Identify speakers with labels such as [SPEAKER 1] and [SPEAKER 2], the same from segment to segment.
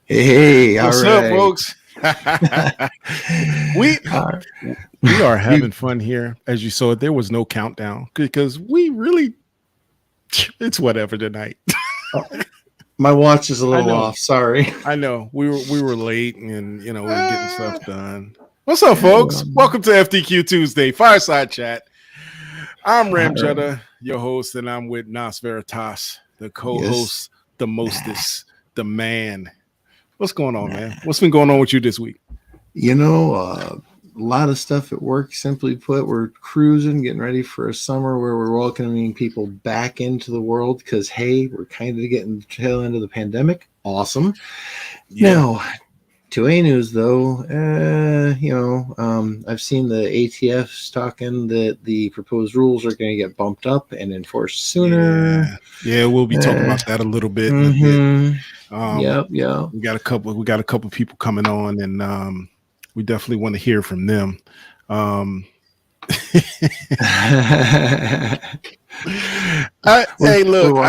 [SPEAKER 1] Hey,
[SPEAKER 2] What's
[SPEAKER 1] all
[SPEAKER 2] up,
[SPEAKER 1] right.
[SPEAKER 2] folks? we we are having fun here. As you saw, there was no countdown because we really it's whatever tonight.
[SPEAKER 1] My watch is a
[SPEAKER 2] I
[SPEAKER 1] little
[SPEAKER 2] know,
[SPEAKER 1] off. Sorry.
[SPEAKER 2] I know. We were late, and we were getting stuff done. What's up, folks? Welcome to FTQ Tuesday Fireside Chat. I'm RAMjetta, your host, and I'm with Nas Veritas, the co-host, the mostest, the man. What's going on, man? What's been going on with you this week?
[SPEAKER 1] A lot of stuff at work. Simply put, we're cruising, getting ready for a summer where we're welcoming people back into the world because, hey, we're kind of getting the tail end of the pandemic. Awesome. Yeah. Now, to A News, though, I've seen the ATFs talking that the proposed rules are going to get bumped up and enforced sooner.
[SPEAKER 2] Yeah, we'll be talking about that a little bit.
[SPEAKER 1] Yep.
[SPEAKER 2] We got a couple people coming on, and we definitely want to hear from them. Hey, look.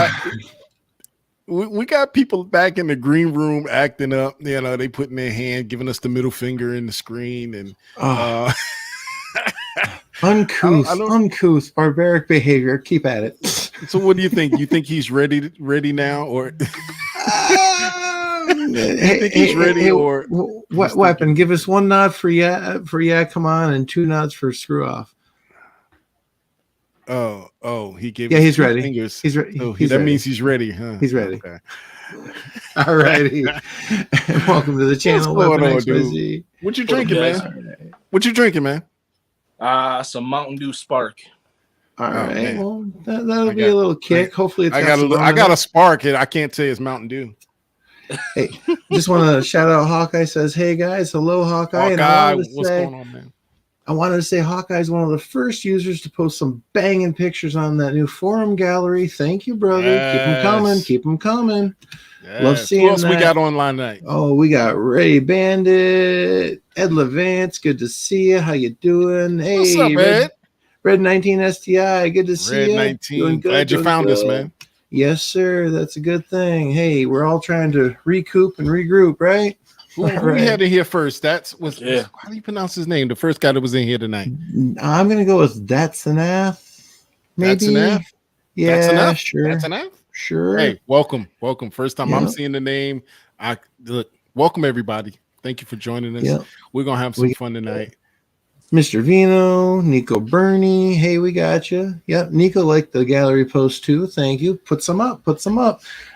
[SPEAKER 2] We got people back in the green room acting up. They putting their hand, giving us the middle finger in the screen, and
[SPEAKER 1] uncouth, barbaric behavior. Keep at it.
[SPEAKER 2] So, what do you think? You think he's ready now, or you think he's ready, or
[SPEAKER 1] what weapon? Give us one nod for yeah, come on, and two nods for screw off.
[SPEAKER 2] Oh, he gave.
[SPEAKER 1] Yeah,
[SPEAKER 2] us
[SPEAKER 1] he's
[SPEAKER 2] two
[SPEAKER 1] ready.
[SPEAKER 2] Fingers.
[SPEAKER 1] He's ready.
[SPEAKER 2] So that means he's ready, huh?
[SPEAKER 1] He's ready.
[SPEAKER 2] Okay.
[SPEAKER 1] All righty. Welcome to the channel.
[SPEAKER 2] What's going on, dude? What you drinking, man?
[SPEAKER 1] Right.
[SPEAKER 2] What you drinking, man?
[SPEAKER 3] Some Mountain Dew Spark.
[SPEAKER 1] All right. Well, that'll be a little kick. Hopefully, it's
[SPEAKER 2] I got a spark. I can't say it's Mountain Dew.
[SPEAKER 1] Hey, just want to shout out Hawkeye. Says, "Hey guys, hello Hawkeye."
[SPEAKER 2] Hawkeye, what's going on, man?
[SPEAKER 1] I wanted to say Hawkeye is one of the first users to post some banging pictures on that new forum gallery. Thank you, brother.
[SPEAKER 2] Yes.
[SPEAKER 1] Keep them coming.
[SPEAKER 2] Yes.
[SPEAKER 1] Love seeing
[SPEAKER 2] Who else
[SPEAKER 1] that.
[SPEAKER 2] We got online tonight?
[SPEAKER 1] Oh, we got Ray Bandit, Ed Levance. Good to see you. How you doing? Hey,
[SPEAKER 2] what's up, Ed?
[SPEAKER 1] Red 19 STI. Good to see you.
[SPEAKER 2] Red 19. Glad you found us, man.
[SPEAKER 1] Yes, sir. That's a good thing. Hey, we're all trying to recoup and regroup, right?
[SPEAKER 2] Who we had in here first? How do you pronounce his name? The first guy that was in here tonight.
[SPEAKER 1] I'm gonna go with Datsanath. Maybe.
[SPEAKER 2] Datsanath?
[SPEAKER 1] Yeah,
[SPEAKER 2] Datsanath?
[SPEAKER 1] sure.
[SPEAKER 2] Datsanath?
[SPEAKER 1] Sure.
[SPEAKER 2] Hey, welcome. First time I'm seeing the name. Welcome everybody. Thank you for joining us.
[SPEAKER 1] Yep.
[SPEAKER 2] We're gonna have some fun tonight.
[SPEAKER 1] Mr. Vino, Nico Bernie. Hey, we got you. Yep, Nico liked the gallery post too. Thank you. Put some up.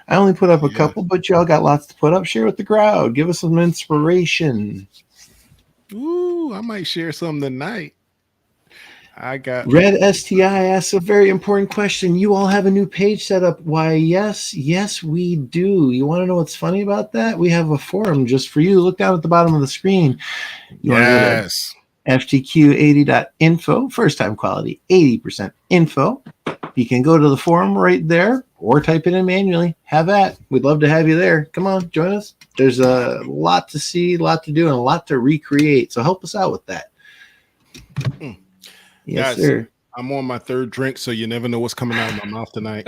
[SPEAKER 1] I only put up a couple, but y'all got lots to put up. Share with the crowd. Give us some inspiration.
[SPEAKER 2] Ooh, I might share some tonight. I got
[SPEAKER 1] Red STI asks a very important question. You all have a new page set up. Why, yes, we do. You want to know what's funny about that? We have a forum just for you. Look down at the bottom of the screen.
[SPEAKER 2] Yes.
[SPEAKER 1] FTQ80.info, first time quality, 80% info. You can go to the forum right there or type it in manually. Have at. We'd love to have you there. Come on, join us. There's a lot to see, a lot to do, and a lot to recreate. So help us out with that. Yes,
[SPEAKER 2] guys,
[SPEAKER 1] sir.
[SPEAKER 2] I'm on my third drink, so you never know what's coming out of my mouth tonight.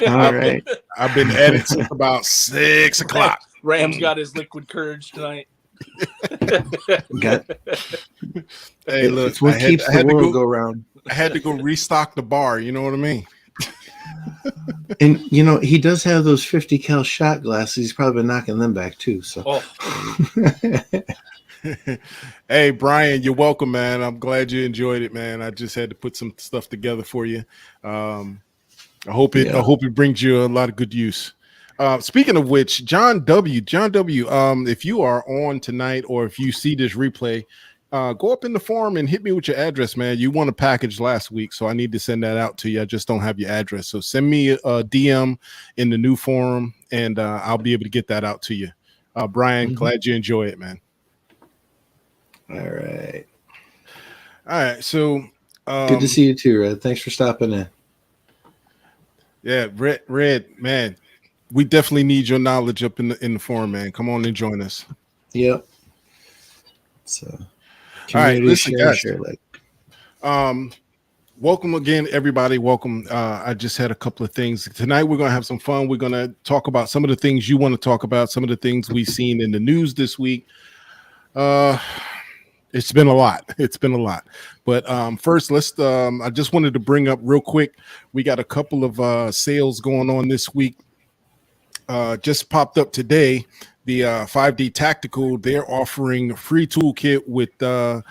[SPEAKER 1] All right.
[SPEAKER 2] I've been at it since about 6 o'clock.
[SPEAKER 3] Ram's got his liquid courage tonight.
[SPEAKER 2] Hey, look,
[SPEAKER 1] it's what keeps the world go around.
[SPEAKER 2] I had to go restock the bar. You know what I mean?
[SPEAKER 1] And he does have those 50 cal shot glasses. He's probably been knocking them back too. So,
[SPEAKER 2] Hey, Brian, you're welcome, man. I'm glad you enjoyed it, man. I just had to put some stuff together for you. I hope it brings you a lot of good use. Speaking of which, John W, if you are on tonight or if you see this replay, go up in the forum and hit me with your address, man. You won a package last week, so I need to send that out to you. I just don't have your address. So send me a DM in the new forum, and I'll be able to get that out to you. Brian, glad you enjoy it, man.
[SPEAKER 1] All right.
[SPEAKER 2] So
[SPEAKER 1] good to see you too, Red. Thanks for stopping in.
[SPEAKER 2] Yeah, Red, man. We definitely need your knowledge up in the forum, man. Come on and join us.
[SPEAKER 1] Yep. So,
[SPEAKER 2] all right, listen, guys. Welcome again, everybody. Welcome. I just had a couple of things. Tonight, we're going to have some fun. We're going to talk about some of the things you want to talk about, some of the things we've seen in the news this week. It's been a lot. But first, I just wanted to bring up real quick. We got a couple of sales going on this week. Just popped up today. The 5D Tactical, they're offering a free toolkit with the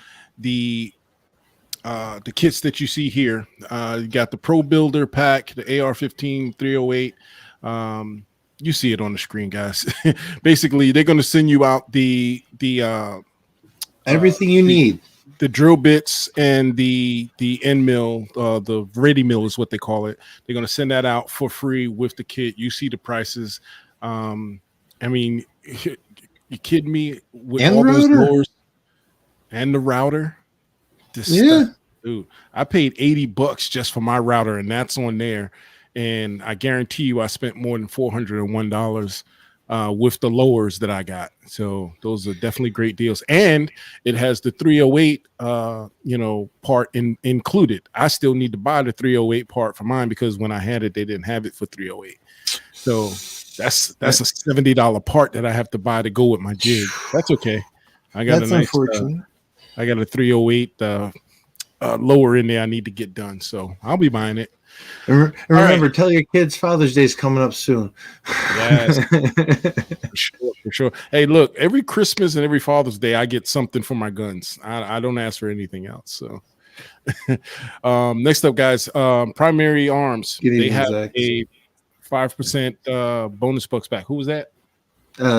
[SPEAKER 2] kits that you see here. You got the Pro Builder pack, the AR-15 308. You see it on the screen, guys. Basically, they're going to send you out the
[SPEAKER 1] everything you need,
[SPEAKER 2] the drill bits and the end mill, the ready mill is what they call it. They're going to send that out for free with the kit. You see the prices. I mean, you kidding me? With
[SPEAKER 1] and
[SPEAKER 2] all
[SPEAKER 1] the
[SPEAKER 2] those
[SPEAKER 1] router.
[SPEAKER 2] lowers and the router.
[SPEAKER 1] Yeah,
[SPEAKER 2] stuff, dude, I paid $80 just for my router, and that's on there. And I guarantee you, I spent more than $401 with the lowers that I got. So those are definitely great deals. And it has the 308, part included. I still need to buy the 308 part for mine because when I had it, they didn't have it for 308. So that's a $70 part that I have to buy to go with my jig. That's okay. I got
[SPEAKER 1] that's
[SPEAKER 2] a nice.
[SPEAKER 1] unfortunate.
[SPEAKER 2] I got a 308 lower in there I need to get done. So I'll be buying it.
[SPEAKER 1] And remember, tell your kids Father's Day is coming up soon.
[SPEAKER 2] Yes, for sure. Hey, look, every Christmas and every Father's Day, I get something for my guns. I don't ask for anything else. So next up, guys, Primary Arms. They have a 5% bonus bucks back. Who was that?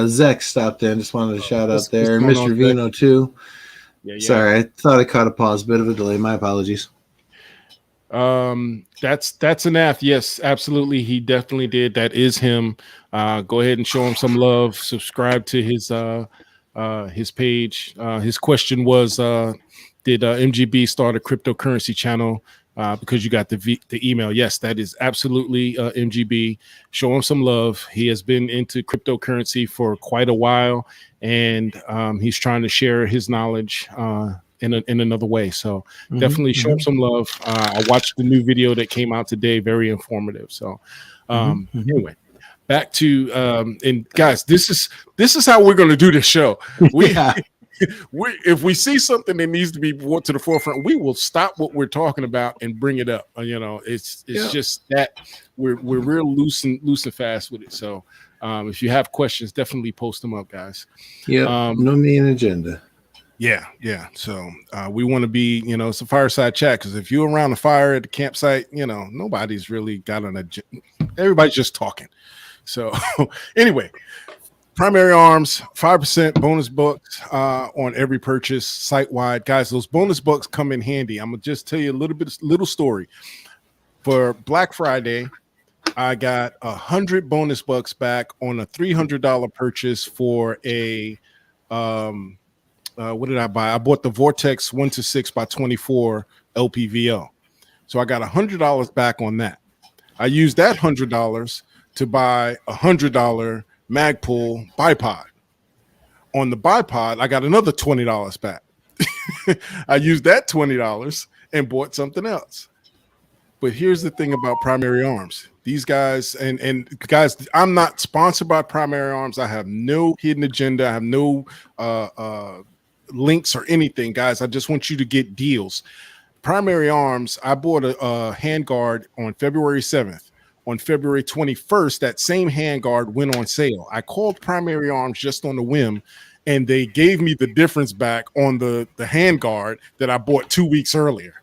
[SPEAKER 1] Zach stopped in. Just wanted to shout out there.
[SPEAKER 2] What's
[SPEAKER 1] Mr. Vino, too.
[SPEAKER 2] Yeah.
[SPEAKER 1] Sorry, I thought I caught a pause. Bit of a delay. My apologies.
[SPEAKER 2] That's an F. Yes, absolutely. He definitely did. That is him. Go ahead and show him some love. Subscribe to his page. His question was, did MGB start a cryptocurrency channel? Because you got the email. Yes, that is absolutely MGB. Show him some love. He has been into cryptocurrency for quite a while, and he's trying to share his knowledge in another way. So definitely show him some love. I watched the new video that came out today. Very informative. So anyway, back to and guys, this is how we're going to do this show. If we see something that needs to be brought to the forefront, we will stop what we're talking about and bring it up. It's just that we're real loose and fast with it. So if you have questions, definitely post them up, guys.
[SPEAKER 1] Yeah, no main agenda.
[SPEAKER 2] Yeah. So we want to be, it's a fireside chat, because if you're around the fire at the campsite, nobody's really got an agenda. Everybody's just talking. So anyway. Primary Arms, 5% bonus bucks on every purchase site-wide. Guys, those bonus bucks come in handy. I'm going to just tell you a little story. For Black Friday, I got 100 bonus bucks back on a $300 purchase for a, what did I buy? I bought the Vortex 1-6x24 LPVO. So I got $100 back on that. I used that $100 to buy a $100 Magpul bipod. On the bipod, I got another $20 back. I used that $20 and bought something else. But here's the thing about Primary Arms. These guys, and guys, I'm not sponsored by Primary Arms. I have no hidden agenda. I have no links or anything, guys. I just want you to get deals. Primary Arms, I bought a handguard on February 7th. On February 21st, that same handguard went on sale. I called Primary Arms just on the whim, and they gave me the difference back on the handguard that I bought 2 weeks earlier.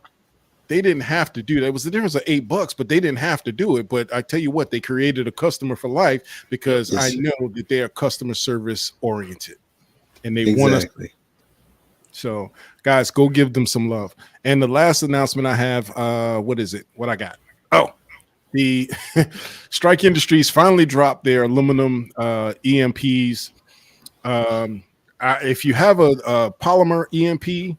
[SPEAKER 2] They didn't have to do that. It was the difference of $8, but they didn't have to do it. But I tell you what, they created a customer for life, because I know that they are customer service oriented, and they want us. So, guys, go give them some love. And the last announcement I have, what is it? What I got? Oh. The Strike Industries finally dropped their aluminum EMPs. If you have a polymer EMP,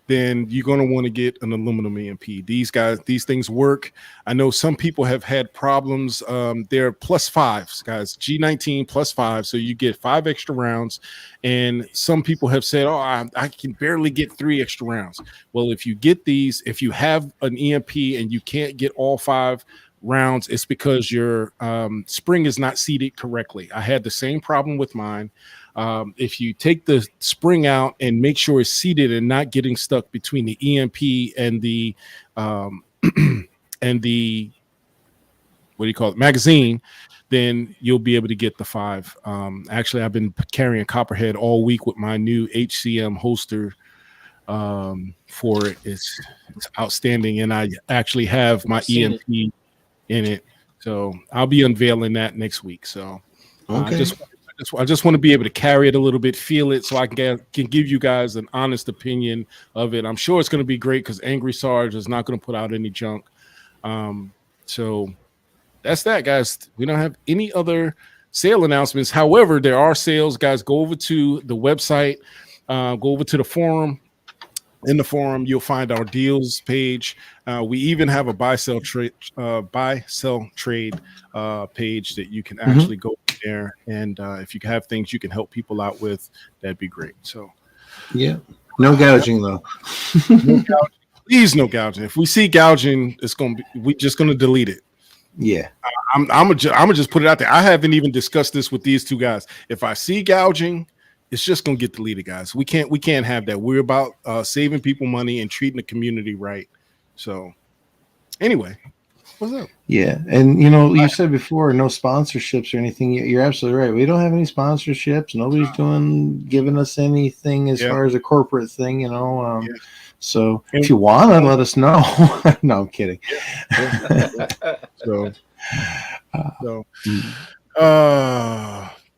[SPEAKER 2] then you're going to want to get an aluminum EMP. These things work. I know some people have had problems. They're +5s, guys. G19 +5, so you get 5 extra rounds. And some people have said, "Oh, I can barely get 3 extra rounds." Well, if you get these, if you have an EMP and you can't get all 5 rounds, it's because your spring is not seated correctly. I had the same problem with mine. If you take the spring out and make sure it's seated and not getting stuck between the EMP and the and the magazine, then you'll be able to get the 5. Actually, I've been carrying Copperhead all week with my new HCM holster for it. It's outstanding, and I actually have my EMP in it, so I'll be unveiling that next week. So I just want to be able to carry it a little bit, feel it, so I can give you guys an honest opinion of it. I'm sure it's going to be great because Angry Sarge is not going to put out any junk. So that's that, guys. We don't have any other sale announcements. However, there are sales, guys. Go over to the website, go over to the forum. In the forum, you'll find our deals page. We even have a buy sell trade page that you can actually go there. And if you have things you can help people out with, that'd be great. So,
[SPEAKER 1] yeah, no gouging though.
[SPEAKER 2] No gouging. Please, no gouging. If we see gouging, we're just gonna delete it.
[SPEAKER 1] Yeah,
[SPEAKER 2] I'm gonna just put it out there. I haven't even discussed this with these 2 guys. If I see gouging, it's just gonna get deleted, guys. We can't have that. We're about saving people money and treating the community right. So, anyway, what's up?
[SPEAKER 1] Yeah, and you said before no sponsorships or anything. You're absolutely right. We don't have any sponsorships. Nobody's giving us anything as far as a corporate thing. So if you want to let us know. No, I'm kidding.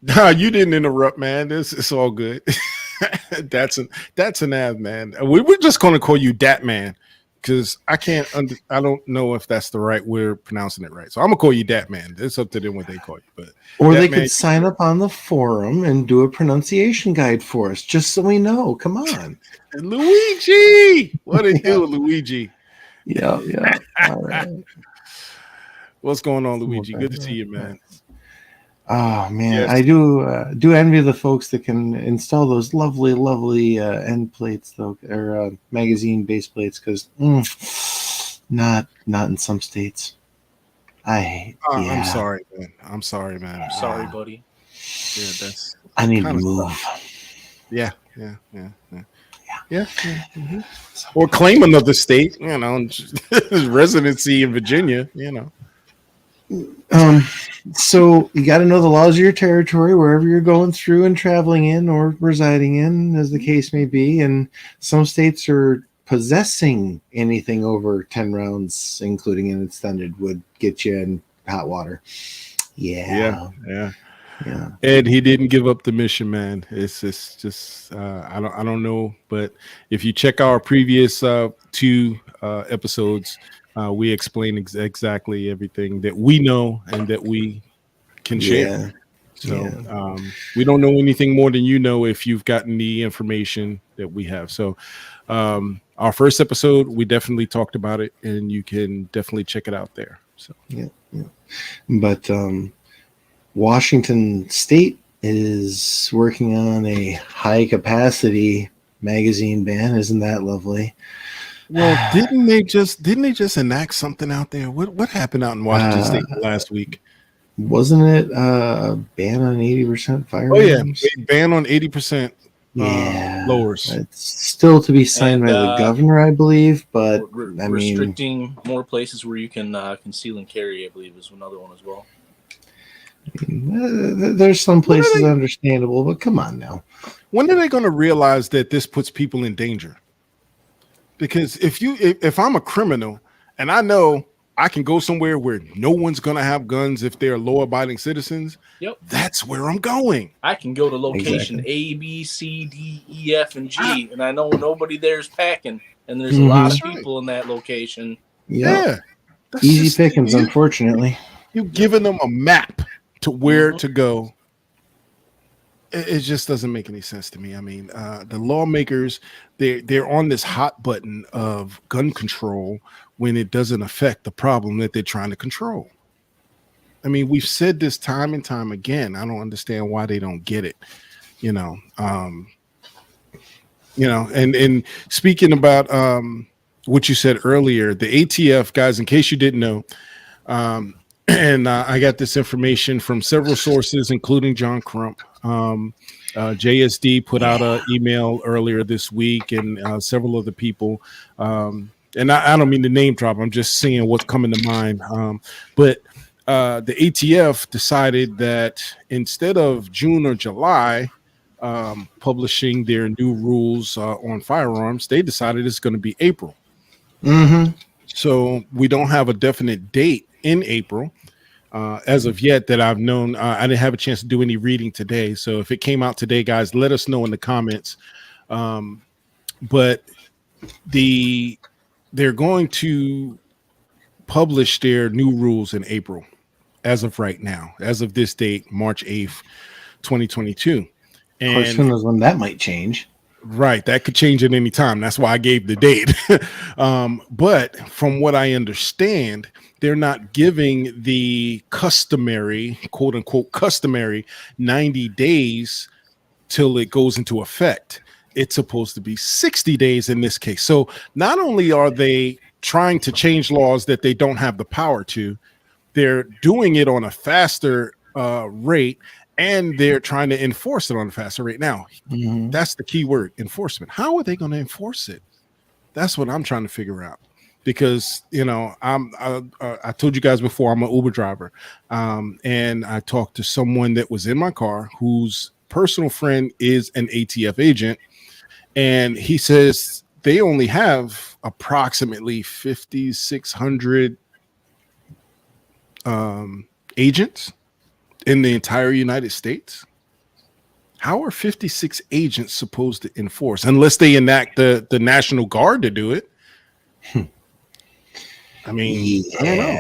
[SPEAKER 2] No, you didn't interrupt, man. It's all good. That's an ad, man. We're just going to call you JettaMan because I don't know if that's the right we're pronouncing it right. So I'm gonna call you JettaMan. It's up to them what they call you.
[SPEAKER 1] Or they could sign up on the forum and do a pronunciation guide for us, just so we know. Come on,
[SPEAKER 2] Luigi. What do you do, Luigi?
[SPEAKER 1] Yeah. All right.
[SPEAKER 2] What's going on, Luigi? Good to see you, man.
[SPEAKER 1] Oh man,
[SPEAKER 2] yes.
[SPEAKER 1] I do envy the folks that can install those lovely end plates though, or magazine base plates, because not in some states.
[SPEAKER 2] I'm sorry, man. I'm sorry,
[SPEAKER 3] buddy.
[SPEAKER 2] Yeah,
[SPEAKER 1] I need to move.
[SPEAKER 2] Yeah. Mm-hmm. Or claim another state, residency in Virginia,
[SPEAKER 1] So you got to know the laws of your territory, wherever you're going through and traveling in or residing in, as the case may be. And some states are possessing anything over 10 rounds, including an extended, would get you in hot water. Yeah.
[SPEAKER 2] Ed, he didn't give up the mission, man. It's just I don't know, but if you check our previous 2 episodes, we explain exactly everything that we know and that we can share. So we don't know anything more than if you've gotten the information that we have. So our first episode, we definitely talked about it, and you can definitely check it out there. So
[SPEAKER 1] But Washington State is working on a high capacity magazine ban. Isn't that lovely?
[SPEAKER 2] Well, didn't they just enact something out there? What happened out in Washington State last week?
[SPEAKER 1] Wasn't it a ban on 80% firearms?
[SPEAKER 2] Oh yeah, ban on 80% lowers.
[SPEAKER 1] It's still to be signed by the governor, I believe, but
[SPEAKER 3] restricting more places where you can conceal and carry, I believe, is another one as well.
[SPEAKER 1] There's some places understandable, but come on now.
[SPEAKER 2] When are they going to realize that this puts people in danger? Because if I'm a criminal and I know I can go somewhere where no one's going to have guns if they're law-abiding citizens, that's where I'm going.
[SPEAKER 3] I can go to location A, B, C, D, E, F, and G, and I know nobody there's packing, and there's a lot of people in that location.
[SPEAKER 1] Yeah. Easy pickings, unfortunately.
[SPEAKER 2] You've given them a map to where to go. It just doesn't make any sense to me. I mean, the lawmakers, they're on this hot button of gun control when it doesn't affect the problem that they're trying to control. I mean, we've said this time and time again. I don't understand why they don't get it. And speaking about what you said earlier, the ATF guys, in case you didn't know, and I got this information from several sources, including John Crump. JSD put out an email earlier this week, and several other people. And I don't mean to name drop. I'm just seeing what's coming to mind. But the ATF decided that instead of June or July publishing their new rules on firearms, they decided it's going to be April.
[SPEAKER 1] Mm-hmm.
[SPEAKER 2] So we don't have a definite date in April. As of yet that I've known. I didn't have a chance to do any reading today. So if it came out today, guys, let us know in the comments. But they're going to publish their new rules in April as of right now, as of this date, March 8th, 2022. And
[SPEAKER 1] of course, who knows when that might change.
[SPEAKER 2] Right. That could change at any time. That's why I gave the date. But from what I understand, they're not giving the customary, quote unquote, customary 90 days till it goes into effect. It's supposed to be 60 days in this case. So not only are they trying to change laws that they don't have the power to, they're doing it on a faster rate. And they're trying to enforce it on a faster rate. Now, That's the key word, enforcement. How are they going to enforce it? That's what I'm trying to figure out. Because, I told you guys before, I'm an Uber driver. And I talked to someone that was in my car whose personal friend is an ATF agent. And he says they only have approximately 5,600 agents in the entire United States. How are 56 agents supposed to enforce unless they enact the National Guard to do it? I mean, I don't know.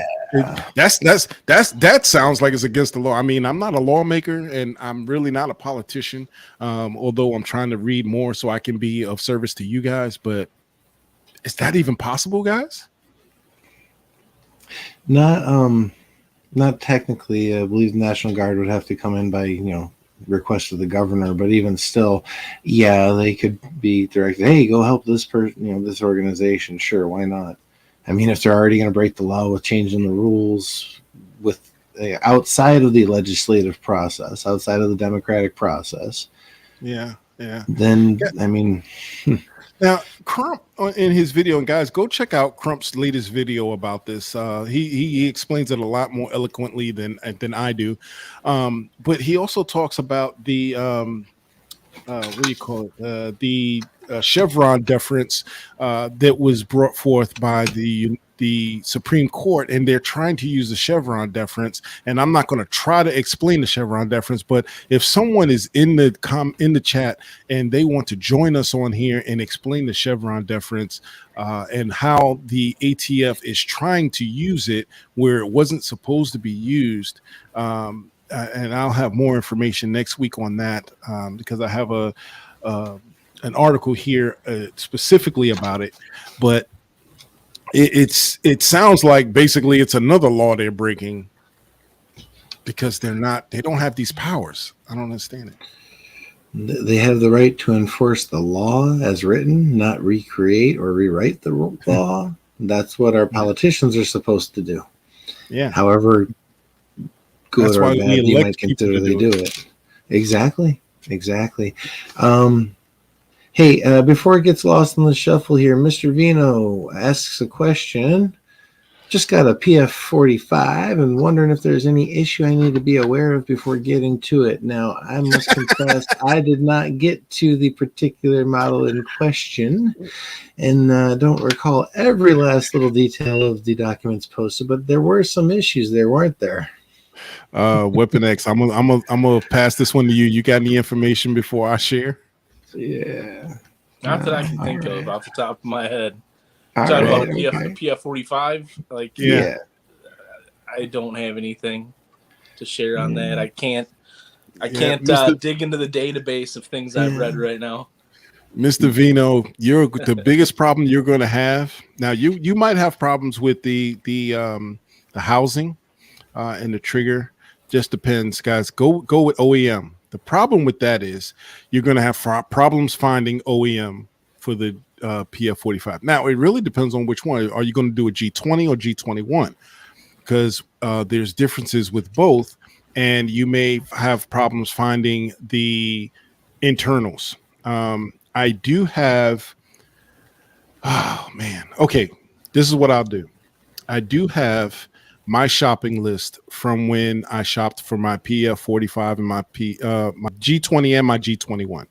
[SPEAKER 2] That sounds like it's against the law. I mean, I'm not a lawmaker and I'm really not a politician, although I'm trying to read more so I can be of service to you guys. But is that even possible, guys?
[SPEAKER 1] Not technically. I believe the National Guard would have to come in by, request of the governor. But even still, yeah, they could be directed, hey, go help this person, this organization. Sure, why not? I mean, if they're already going to break the law with changing the rules with outside of the legislative process, outside of the democratic process.
[SPEAKER 2] Yeah.
[SPEAKER 1] Then, I mean...
[SPEAKER 2] Now, Crump in his video, and guys, go check out Crump's latest video about this. He explains it a lot more eloquently than I do. But he also talks about the what do you call it? The Chevron deference that was brought forth by the Supreme Court, and they're trying to use the Chevron deference. And I'm not going to try to explain the Chevron deference, but if someone is in the chat and they want to join us on here and explain the Chevron deference and how the ATF is trying to use it where it wasn't supposed to be used, and I'll have more information next week on that because I have an article here specifically about it, but it sounds like basically it's another law they're breaking because they don't have these powers. I don't understand it.
[SPEAKER 1] They have the right to enforce the law as written, not recreate or rewrite the law. That's what our politicians are supposed to do.
[SPEAKER 2] Yeah.
[SPEAKER 1] However good
[SPEAKER 2] That's
[SPEAKER 1] or
[SPEAKER 2] why
[SPEAKER 1] bad you might consider they do it. Exactly. Hey, before it gets lost in the shuffle here, Mr. Vino asks a question. Just got a PF45 and wondering if there's any issue I need to be aware of before getting to it. Now, I must confess, I did not get to the particular model in question and don't recall every last little detail of the documents posted, but there were some issues there, weren't there?
[SPEAKER 2] Weapon X, I'm gonna pass this one to you. You got any information before I share?
[SPEAKER 1] Yeah.
[SPEAKER 3] Not that I can think of off the top of my head.
[SPEAKER 1] Talking
[SPEAKER 3] about the PF45,
[SPEAKER 1] yeah.
[SPEAKER 3] I don't have anything to share on that. I can't I can't dig into the database of things I've read right now.
[SPEAKER 2] Mr. Vino, you're the biggest problem you're going to have. Now, you might have problems with the housing and the trigger. Just depends, guys. Go with OEM. The problem with that is you're going to have problems finding OEM for the PF45. Now, it really depends on which one. Are you going to do a G20 or G21? Because there's differences with both, and you may have problems finding the internals. I do have, oh man. Okay. This is what I'll do. I do have my shopping list from when I shopped for my PF45 and my G20 and my G21.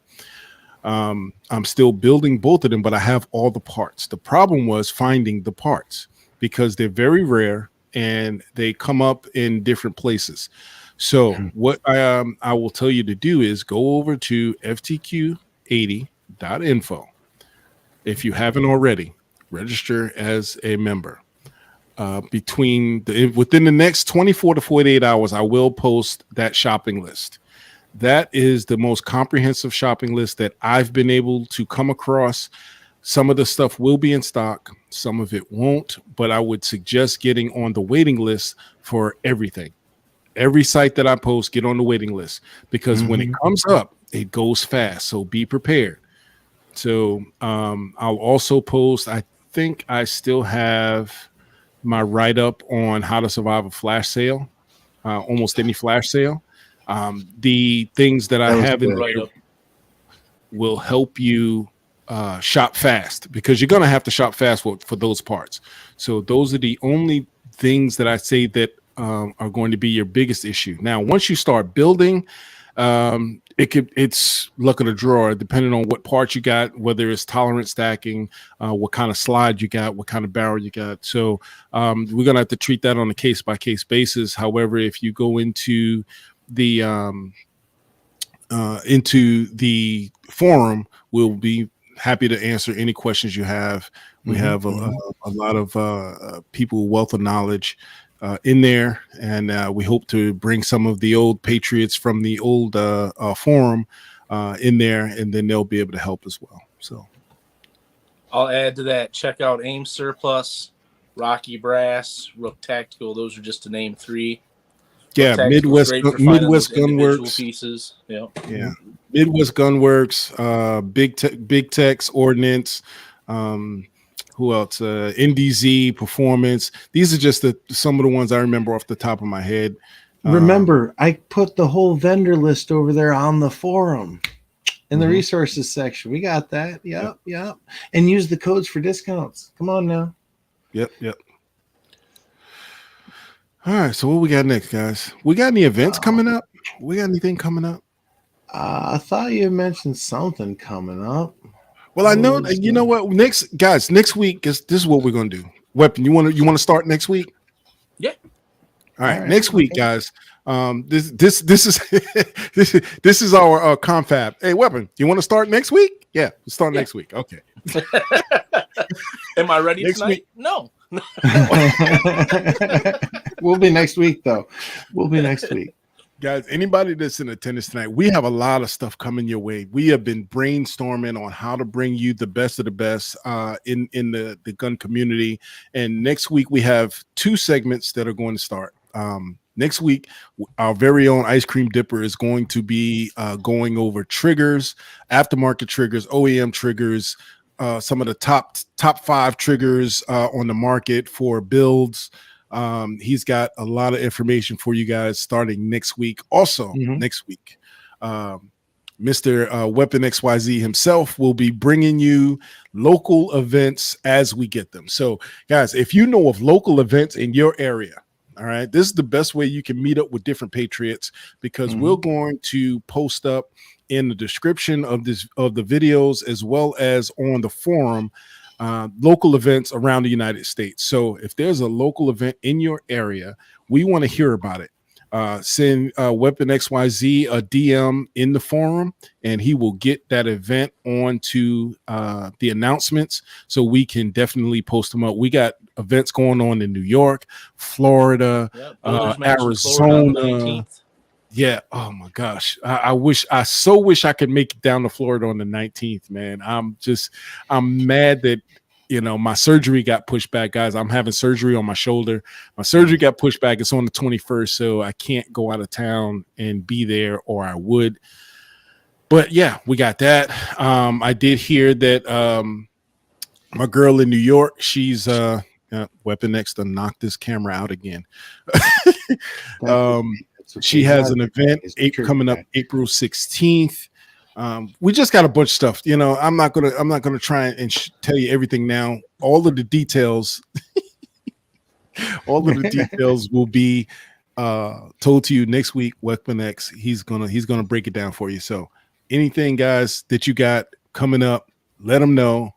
[SPEAKER 2] I'm still building both of them, but I have all the parts. The problem was finding the parts because they're very rare and they come up in different places. So what I will tell you to do is go over to ftq80.info. If you haven't already, register as a member. Within the next 24 to 48 hours, I will post that shopping list. That is the most comprehensive shopping list that I've been able to come across. Some of the stuff will be in stock, some of it won't, but I would suggest getting on the waiting list for everything. Every site that I post, get on the waiting list because when it comes up, it goes fast. So be prepared. So I'll also post, I think I still have my write-up on how to survive a flash sale, almost any flash sale. The things that I have in there will help you shop fast because you're going to have to shop fast for those parts. So those are the only things that I say that are going to be your biggest issue. Now, once you start building, it's luck of the draw, depending on what parts you got, whether it's tolerance stacking, what kind of slide you got, what kind of barrel you got. So we're going to have to treat that on a case-by-case basis. However, if you go into the forum, we'll be happy to answer any questions you have. We have a lot of people, wealth of knowledge in there, and we hope to bring some of the old patriots from the old forum in there, and then they'll be able to help as well. So
[SPEAKER 3] I'll add to that. Check out Aim Surplus, Rocky Brass, Rook Tactical. Those are just to name three.
[SPEAKER 2] Yeah, Midwest Gunworks
[SPEAKER 3] pieces. Yeah,
[SPEAKER 2] Midwest Gunworks, Big Tex Ordnance. Who else? NDZ Performance. These are just some of the ones I remember off the top of my head.
[SPEAKER 1] Remember, I put the whole vendor list over there on the forum in the resources section. We got that. Yep. And use the codes for discounts. Come on now.
[SPEAKER 2] Yep. All right. So what we got next, guys? We got any events coming up? We got anything coming up?
[SPEAKER 1] I thought you mentioned something coming up.
[SPEAKER 2] Well, I know. You know what? Next week this is what we're gonna do. Weapon, you want to start next week?
[SPEAKER 3] Yeah.
[SPEAKER 2] All right. Next week, guys. This is this is our confab. Hey, Weapon, you want to start next week? Yeah, we'll start next week. Okay.
[SPEAKER 3] Am I ready next tonight? Week? No.
[SPEAKER 1] We'll be next week, though.
[SPEAKER 2] Guys, anybody that's in attendance tonight, we have a lot of stuff coming your way. We have been brainstorming on how to bring you the best of the best in the gun community. And next week, we have 2 segments that are going to start. Next week, our very own Ice Cream Dipper is going to be going over triggers, aftermarket triggers, OEM triggers, some of the top 5 triggers on the market for builds. He's got a lot of information for you guys starting next week. Also, next week, Mr. Weapon XYZ himself will be bringing you local events as we get them. So, guys, if you know of local events in your area, all right, this is the best way you can meet up with different patriots because we're going to post up in the description of the videos as well as on the forum local events around the United States. So if there's a local event in your area, we want to hear about it. Send Weapon XYZ a DM in the forum, and he will get that event onto the announcements so we can definitely post them up. We got events going on in New York, Florida, Arizona. Yeah. Oh my gosh. I so wish I could make it down to Florida on the 19th, man. I'm mad that, my surgery got pushed back, guys. I'm having surgery on my shoulder. My surgery got pushed back. It's on the 21st, so I can't go out of town and be there, or I would. But yeah, we got that. I did hear that my girl in New York, she's Weapon X to knock this camera out again. She has an event coming up April 16th. We just got a bunch of stuff. I'm not gonna try and tell you everything now. All of the details, will be told to you next week. Weapon X, he's gonna break it down for you. So anything, guys, that you got coming up, let them know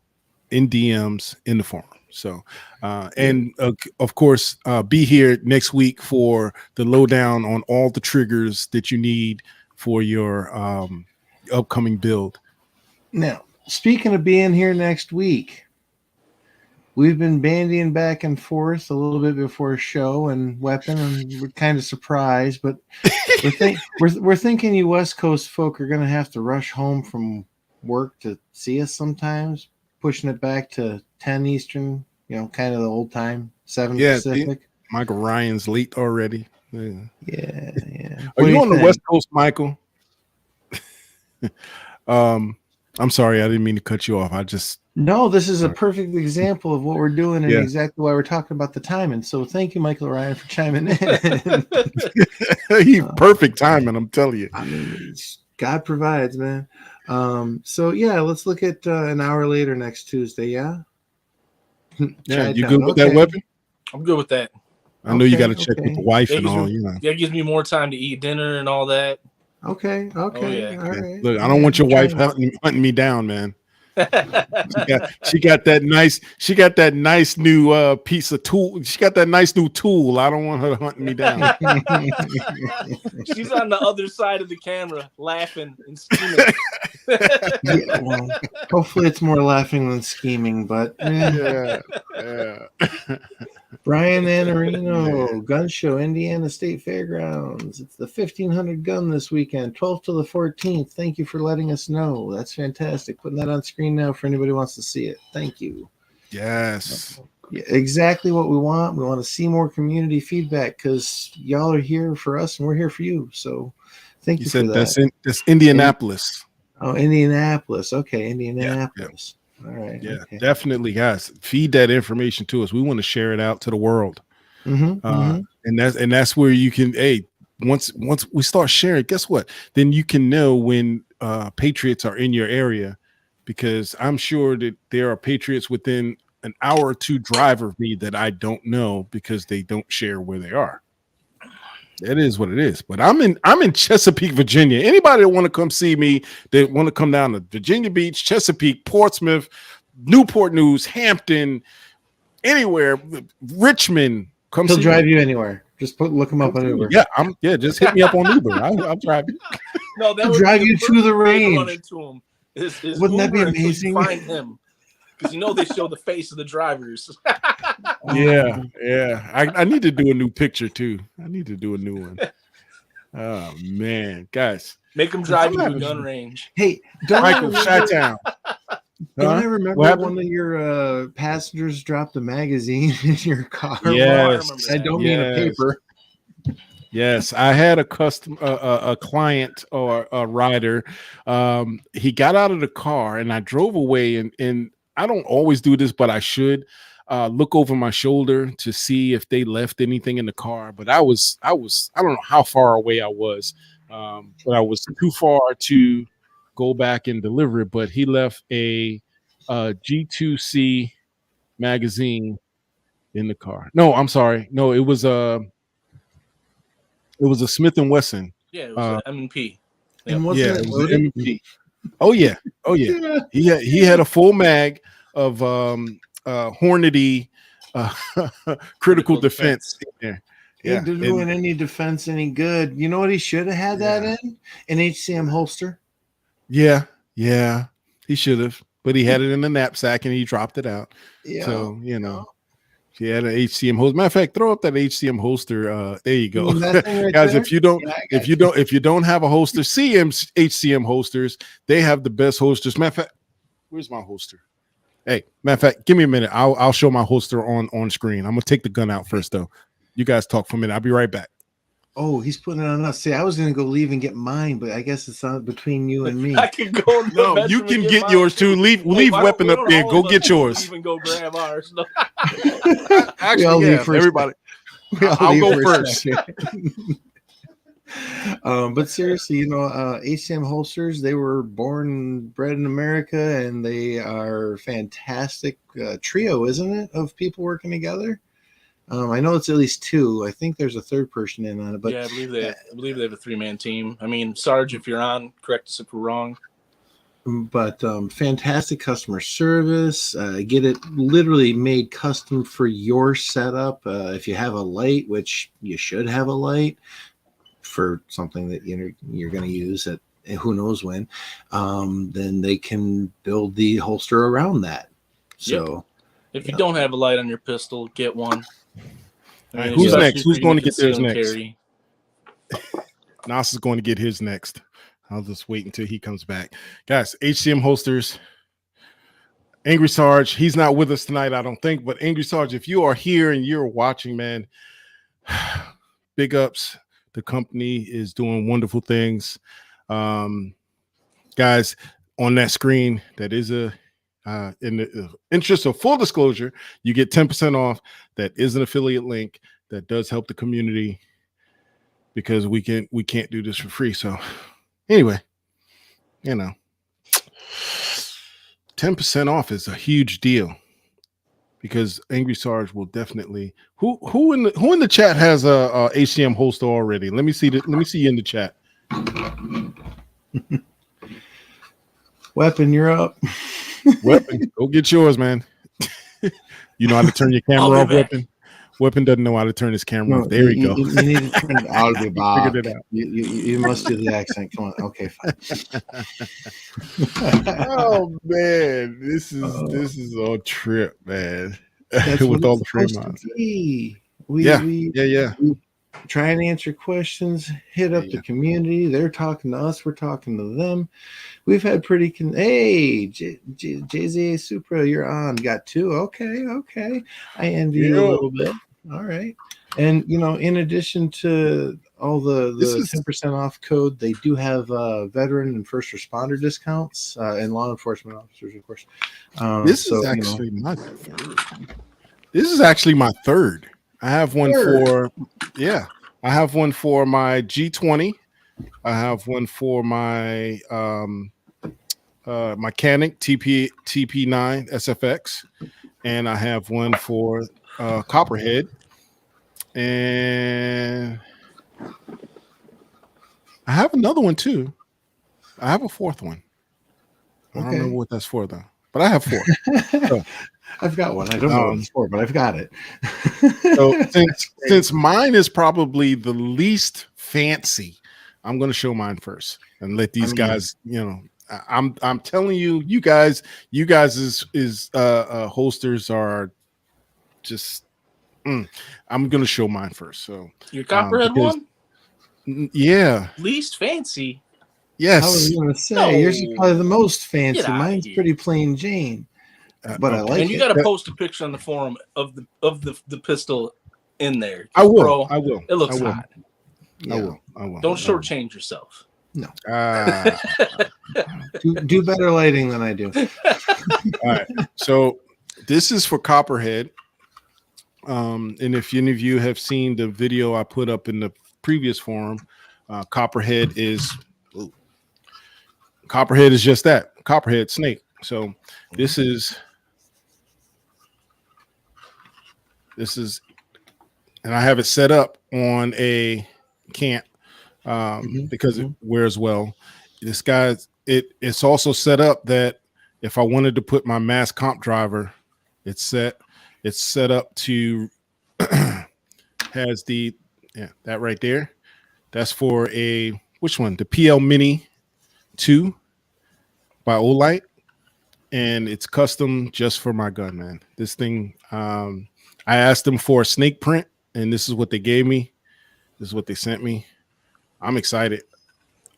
[SPEAKER 2] in DMs in the forum. So, and of course, be here next week for the lowdown on all the triggers that you need for your upcoming build.
[SPEAKER 1] Now, speaking of being here next week, we've been bandying back and forth a little bit before show and Weapon, and we're kind of surprised, but we're thinking you West Coast folk are going to have to rush home from work to see us sometimes, pushing it back to 10 Eastern, kind of the old time, 7 Pacific.
[SPEAKER 2] Michael Ryan's late already.
[SPEAKER 1] Yeah.
[SPEAKER 2] Are you on the West Coast, Michael? I'm sorry, I didn't mean to cut you off.
[SPEAKER 1] No, this is a perfect example of what we're doing and exactly why we're talking about the timing. So thank you, Michael Ryan, for chiming in.
[SPEAKER 2] He's perfect timing, I'm telling you.
[SPEAKER 1] I mean, God provides, man. So yeah, let's look at an hour later next Tuesday. Yeah.
[SPEAKER 2] Yeah, you good with that, Weapon?
[SPEAKER 3] I'm good with that.
[SPEAKER 2] I know you got to check with the wife and all.
[SPEAKER 3] That gives me more time to eat dinner and all that.
[SPEAKER 1] Okay.
[SPEAKER 3] Oh, yeah.
[SPEAKER 1] All right.
[SPEAKER 2] Look, I don't want your wife hunting me down, man. She got that nice new piece of tool. She got that nice new tool. I don't want her hunting me down.
[SPEAKER 3] She's on the other side of the camera, laughing and scheming.
[SPEAKER 1] Yeah, well, hopefully it's more laughing than scheming, but
[SPEAKER 2] yeah.
[SPEAKER 1] Brian Anarino, Gun Show, Indiana State Fairgrounds. It's the 1500 gun this weekend, 12th to the 14th. Thank you for letting us know. That's fantastic. Putting that on screen now for anybody who wants to see it. Thank you.
[SPEAKER 2] Yes.
[SPEAKER 1] Yeah, exactly what we want. We want to see more community feedback because y'all are here for us and we're here for you. So thank you for that.
[SPEAKER 2] That's Indianapolis.
[SPEAKER 1] Oh, Indianapolis. Okay, Indianapolis.
[SPEAKER 2] Yeah.
[SPEAKER 1] All right.
[SPEAKER 2] Yeah,
[SPEAKER 1] okay.
[SPEAKER 2] Definitely, guys. Feed that information to us. We want to share it out to the world. And that's where you can. Hey, once we start sharing, guess what? Then you can know when patriots are in your area, because I'm sure that there are patriots within an hour or two drive of me that I don't know because they don't share where they are. It is what it is. But I'm in Chesapeake, Virginia. Anybody that want to come see me, that want to come down to Virginia Beach, Chesapeake, Portsmouth, Newport News, Hampton, anywhere, Richmond, come
[SPEAKER 1] He'll
[SPEAKER 2] see
[SPEAKER 1] drive
[SPEAKER 2] me.
[SPEAKER 1] you anywhere. Just look him up on Uber.
[SPEAKER 2] Yeah, just hit me up on Uber. I'll drive you.
[SPEAKER 3] No, that
[SPEAKER 1] I'll
[SPEAKER 3] would
[SPEAKER 1] drive you to the range.
[SPEAKER 3] Run into him.
[SPEAKER 1] Wouldn't that be amazing?
[SPEAKER 3] Find him. Because they show the face of the drivers.
[SPEAKER 2] Yeah. I need to do a new picture too. I need to do a new one. Oh man, guys,
[SPEAKER 3] make them drive you to a gun range.
[SPEAKER 1] Hey,
[SPEAKER 2] Michael, Chi-Town.
[SPEAKER 1] Don't I remember one of your passengers dropped a magazine in your car?
[SPEAKER 2] Yes,
[SPEAKER 1] I don't mean a paper.
[SPEAKER 2] Yes, I had a client or a rider. He got out of the car and I drove away, and I don't always do this, but I should look over my shoulder to see if they left anything in the car. But I don't know how far away I was, but I was too far to go back and deliver it. But he left a G2C magazine in the car. No, I'm sorry. No, it was a Smith & Wesson.
[SPEAKER 3] Yeah, it was an M&P.
[SPEAKER 1] Yep. And wasn't it
[SPEAKER 2] was an M&P. Oh yeah. He had a full mag of Hornady critical defense in there.
[SPEAKER 1] Yeah, it didn't doing any defense any good. You know what he should have had that in? An HCM holster.
[SPEAKER 2] Yeah, he should have, but he had it in the knapsack and he dropped it out.
[SPEAKER 1] Yeah.
[SPEAKER 2] So She had an HCM holster. Matter of fact, throw up that HCM holster. There you go,
[SPEAKER 1] right
[SPEAKER 2] guys.
[SPEAKER 1] there?
[SPEAKER 2] If you don't have a holster, CM's HCM holsters. They have the best holsters. Matter of fact, where's my holster? Hey, matter of fact, give me a minute. I'll show my holster on screen. I'm gonna take the gun out first, though. You guys talk for a minute. I'll be right back.
[SPEAKER 1] Oh, he's putting it on us. See, I was gonna go leave and get mine, but I guess it's not between you and me.
[SPEAKER 3] I could go.
[SPEAKER 2] No, you can get yours too. Leave weapon up there. Go get yours.
[SPEAKER 3] Even go grab ours. No.
[SPEAKER 2] Actually, yeah, everybody. I'll go first.
[SPEAKER 1] But seriously, HCM holsters, they were born and bred in America, and they are fantastic trio, isn't it, of people working together? I know it's at least two. I think there's a third person in on it, but
[SPEAKER 3] yeah, I believe they have a 3-man team. I mean, Sarge, if you're on, correct us if we're wrong.
[SPEAKER 1] But fantastic customer service. Get it literally made custom for your setup. If you have a light, which you should have a light for something that you're going to use at who knows when, then they can build the holster around that. So,
[SPEAKER 3] if you don't have a light on your pistol, get one.
[SPEAKER 2] All right, who's next? Who's going to get theirs next? Nas is going to get his next. I'll just wait until he comes back. Guys, HCM holsters. Angry Sarge, he's not with us tonight, I don't think. But Angry Sarge, if you are here and you're watching, man, big ups. The company is doing wonderful things. Guys, on that screen, that is in the interest of full disclosure, you get 10% off. That is an affiliate link that does help the community because we can't do this for free. So anyway, 10% off is a huge deal because Angry Sarge will definitely who in the chat has a HCM holster already. Let me see you in the chat.
[SPEAKER 1] Weapon, you're up.
[SPEAKER 2] Weapon, go get yours, man. You know how to turn your camera off, Weapon? Weapon doesn't know how to turn his camera off. There we go.
[SPEAKER 1] You need to turn it out of the box.
[SPEAKER 2] Figured it out.
[SPEAKER 1] You must do the accent. Come on. Okay, fine.
[SPEAKER 2] Oh man, this is a trip, man.
[SPEAKER 1] That's
[SPEAKER 2] with all the
[SPEAKER 1] frame
[SPEAKER 2] mods.
[SPEAKER 1] We try and answer questions, hit up the community. They're talking to us, we're talking to them. We've had pretty hey, JZA Supra, you're on. Got two. Okay. I envy you a little bit. All right. And in addition to all the 10% off code, they do have veteran and first responder discounts and law enforcement officers, of course.
[SPEAKER 2] This is actually my third. This is actually my third. I have one I have one for my G20. I have one for my Mechanic TP9 SFX, and I have one for Copperhead, and I have another one too. I have a fourth one. I don't remember what that's for though, but I have four. So,
[SPEAKER 1] I've got one. I don't know what it's for, but I've got it.
[SPEAKER 2] So since mine is probably the least fancy, I'm going to show mine first and let these guys. I'm telling you guys is holsters are just. I'm going to show mine first. So
[SPEAKER 3] your Copperhead one,
[SPEAKER 2] yeah,
[SPEAKER 3] least fancy.
[SPEAKER 2] Yes,
[SPEAKER 1] I was going to say yours is probably the most fancy. Mine's pretty plain Jane. But I like it.
[SPEAKER 3] And you got to post a picture on the forum of the pistol in there.
[SPEAKER 2] I will.
[SPEAKER 3] Bro,
[SPEAKER 2] I will.
[SPEAKER 3] It looks hot.
[SPEAKER 2] Yeah. I will.
[SPEAKER 3] Don't shortchange yourself.
[SPEAKER 1] No. Do better lighting than I do.
[SPEAKER 2] All right. So this is for Copperhead. And if any of you have seen the video I put up in the previous forum, Copperhead is just that. Copperhead snake. So this is, and I have it set up on a cant because it wears well. This guy's it's also set up that if I wanted to put my mass comp driver, it's set up to has the that right there. That's for which one? The PL Mini 2 by Olight. And it's custom just for my gun, man. This thing, I I asked them for a snake print, and this is what they gave me. This is what they sent me. I'm excited.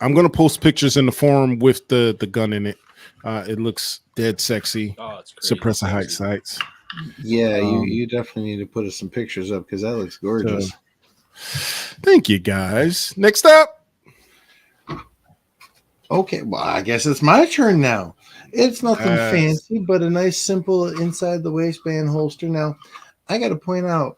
[SPEAKER 2] I'm gonna post pictures in the forum with the gun in it. It looks dead sexy.
[SPEAKER 3] Oh, it's crazy
[SPEAKER 2] Suppressor height sights.
[SPEAKER 1] Yeah, you definitely need to put us some pictures up because that looks gorgeous.
[SPEAKER 2] Thank you, guys. Next up.
[SPEAKER 1] Okay, well, I guess it's my turn now. It's nothing fancy, but a nice, simple inside the waistband holster. Now, I got to point out,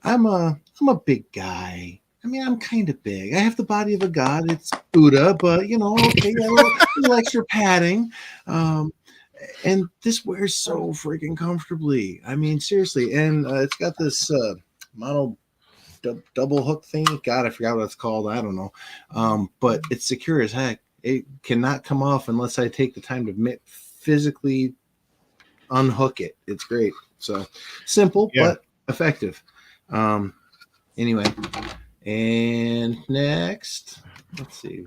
[SPEAKER 1] I'm a big guy. I mean, I'm kind of big. I have the body of a god. It's Buddha, but okay, a little extra padding. And this wears so freaking comfortably. I mean, seriously. And it's got this mono double hook thing. God, I forgot what it's called. I don't know. But it's secure as heck. It cannot come off unless I take the time to physically unhook it. It's great. So simple, but effective. Anyway, and next, let's see.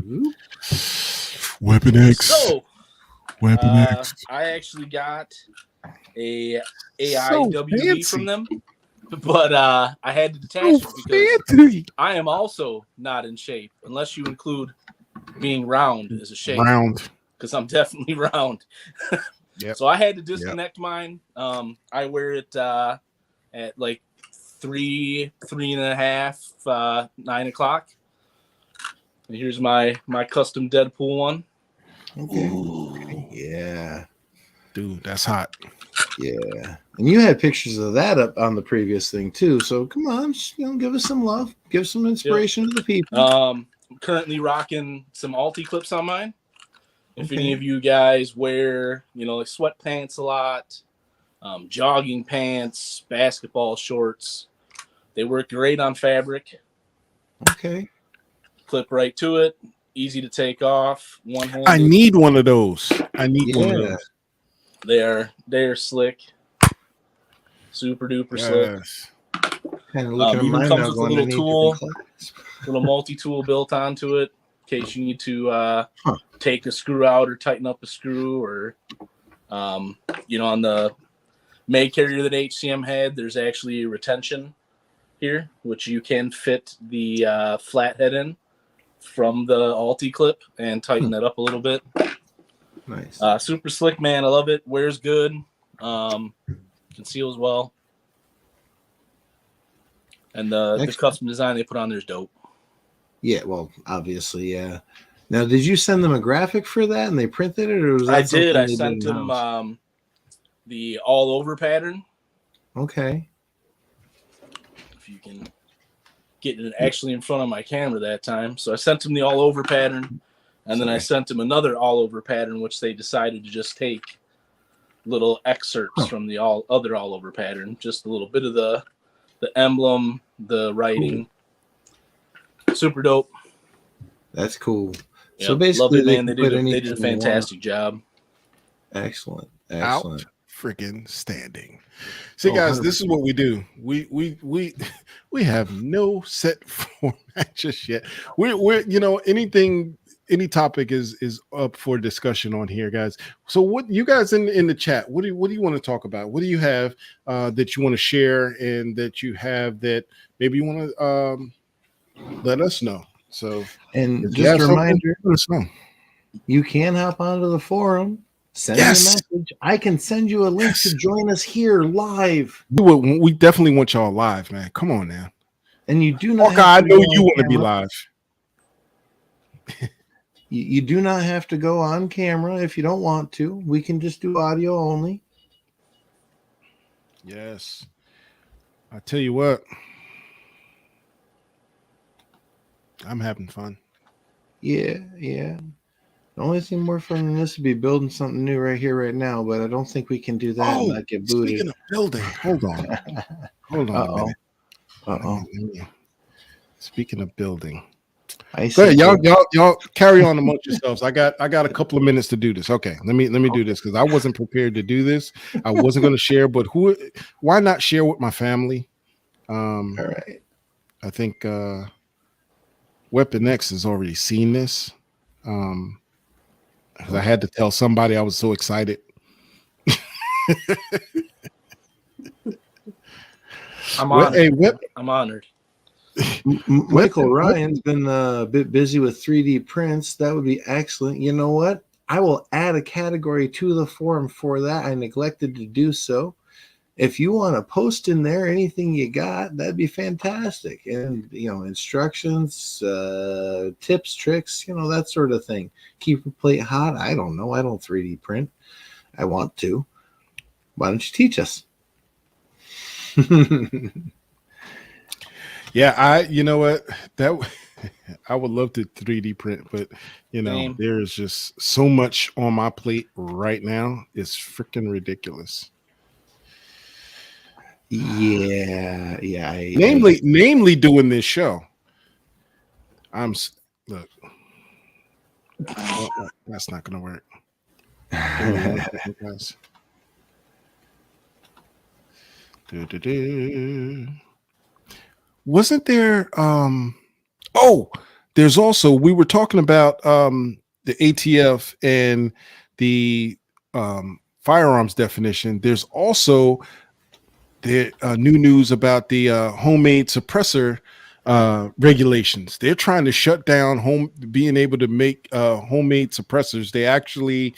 [SPEAKER 2] Weapon X.
[SPEAKER 3] So,
[SPEAKER 2] Weapon X.
[SPEAKER 3] I actually got a AIWB from them, but I had to detach it because I am also not in shape, unless you include being round as a shape.
[SPEAKER 2] Round.
[SPEAKER 3] Because I'm definitely round.
[SPEAKER 2] Yep.
[SPEAKER 3] So I had to disconnect mine. I wear it at like 3:30, 9 o'clock. And here's my custom Deadpool one.
[SPEAKER 1] Okay. Yeah.
[SPEAKER 2] Dude, that's hot.
[SPEAKER 1] Yeah. And you had pictures of that up on the previous thing too. So come on, just, give us some love. Give some inspiration to the people.
[SPEAKER 3] I'm currently rocking some Alti clips on mine. If any of you guys wear, like sweatpants a lot, jogging pants, basketball shorts, they work great on fabric.
[SPEAKER 1] Okay.
[SPEAKER 3] Clip right to it. Easy to take off. One-handed.
[SPEAKER 2] I need one of those. I need one of those.
[SPEAKER 3] They are slick. Super duper slick.
[SPEAKER 1] Kind of looking at mine
[SPEAKER 3] comes
[SPEAKER 1] now
[SPEAKER 3] with
[SPEAKER 1] going
[SPEAKER 3] a little tool, little multi-tool built onto it in case you need to take a screw out or tighten up a screw, or on the May carrier that HCM had, there's actually a retention here, which you can fit the flathead in from the Alti clip and tighten it up a little bit.
[SPEAKER 1] Nice.
[SPEAKER 3] Super slick, man. I love it. Wears good. Conceals well. And the custom design they put on there is dope.
[SPEAKER 1] Yeah, well, obviously, yeah. Now, did you send them a graphic for that and they printed it, or was that
[SPEAKER 3] I did. I sent them the all over pattern.
[SPEAKER 1] Okay.
[SPEAKER 3] If you can get it actually in front of my camera that time. So I sent them the all over pattern, and then I sent them another all over pattern, which they decided to just take little excerpts from the all over pattern, just a little bit of the emblem, the writing. Cool. Super dope.
[SPEAKER 1] That's cool.
[SPEAKER 3] Yep.
[SPEAKER 1] So basically,
[SPEAKER 3] love it, man. They did a fantastic job.
[SPEAKER 1] Excellent.
[SPEAKER 2] Freaking standing. See, guys, 100%. This is what we do. We have no set format just yet. We're any topic is up for discussion on here, guys. So what you guys in the chat, what do you want to talk about? What do you have that you want to share, and that you have that maybe you want to let us know? So,
[SPEAKER 1] and just a reminder, let us know. You can hop onto the forum. Send me a message. I can send you a link to join us here live.
[SPEAKER 2] We definitely want y'all live, man. Come on now.
[SPEAKER 1] And you do not.
[SPEAKER 2] I know you want to be live.
[SPEAKER 1] You do not have to go on camera if you don't want to. We can just do audio only.
[SPEAKER 2] Yes. I tell you what. I'm having fun.
[SPEAKER 1] Yeah. The only thing more fun than this would be building something new right here, right now, but I don't think we can do that and not get booted.
[SPEAKER 2] Speaking of building, hold on.
[SPEAKER 1] Uh-oh.
[SPEAKER 2] Speaking of building.
[SPEAKER 1] Go ahead,
[SPEAKER 2] y'all carry on amongst yourselves. I got a couple of minutes to do this. Okay, let me do this because I wasn't prepared to do this. I wasn't going to share, but why not share with my family?
[SPEAKER 1] All right.
[SPEAKER 2] I think Weapon X has already seen this. I had to tell somebody. I was so excited.
[SPEAKER 3] I'm honored. I'm honored.
[SPEAKER 1] Michael Ryan's been a bit busy with 3D prints. That would be excellent. You know what? I will add a category to the forum for that. I neglected to do so. If you want to post in there anything you got, that'd be fantastic. And, instructions, tips, tricks, that sort of thing. Keep your plate hot. I don't know. I don't 3D print. I want to. Why don't you teach us?
[SPEAKER 2] Yeah, you know what? I would love to 3D print, but there is just so much on my plate right now. It's freaking ridiculous.
[SPEAKER 1] Yeah.
[SPEAKER 2] Namely doing this show. Look. That's not gonna work. Guys. Wasn't there there's also, we were talking about the ATF and the firearms definition. There's also the new news about the homemade suppressor regulations. They're trying to shut down being able to make homemade suppressors. They actually,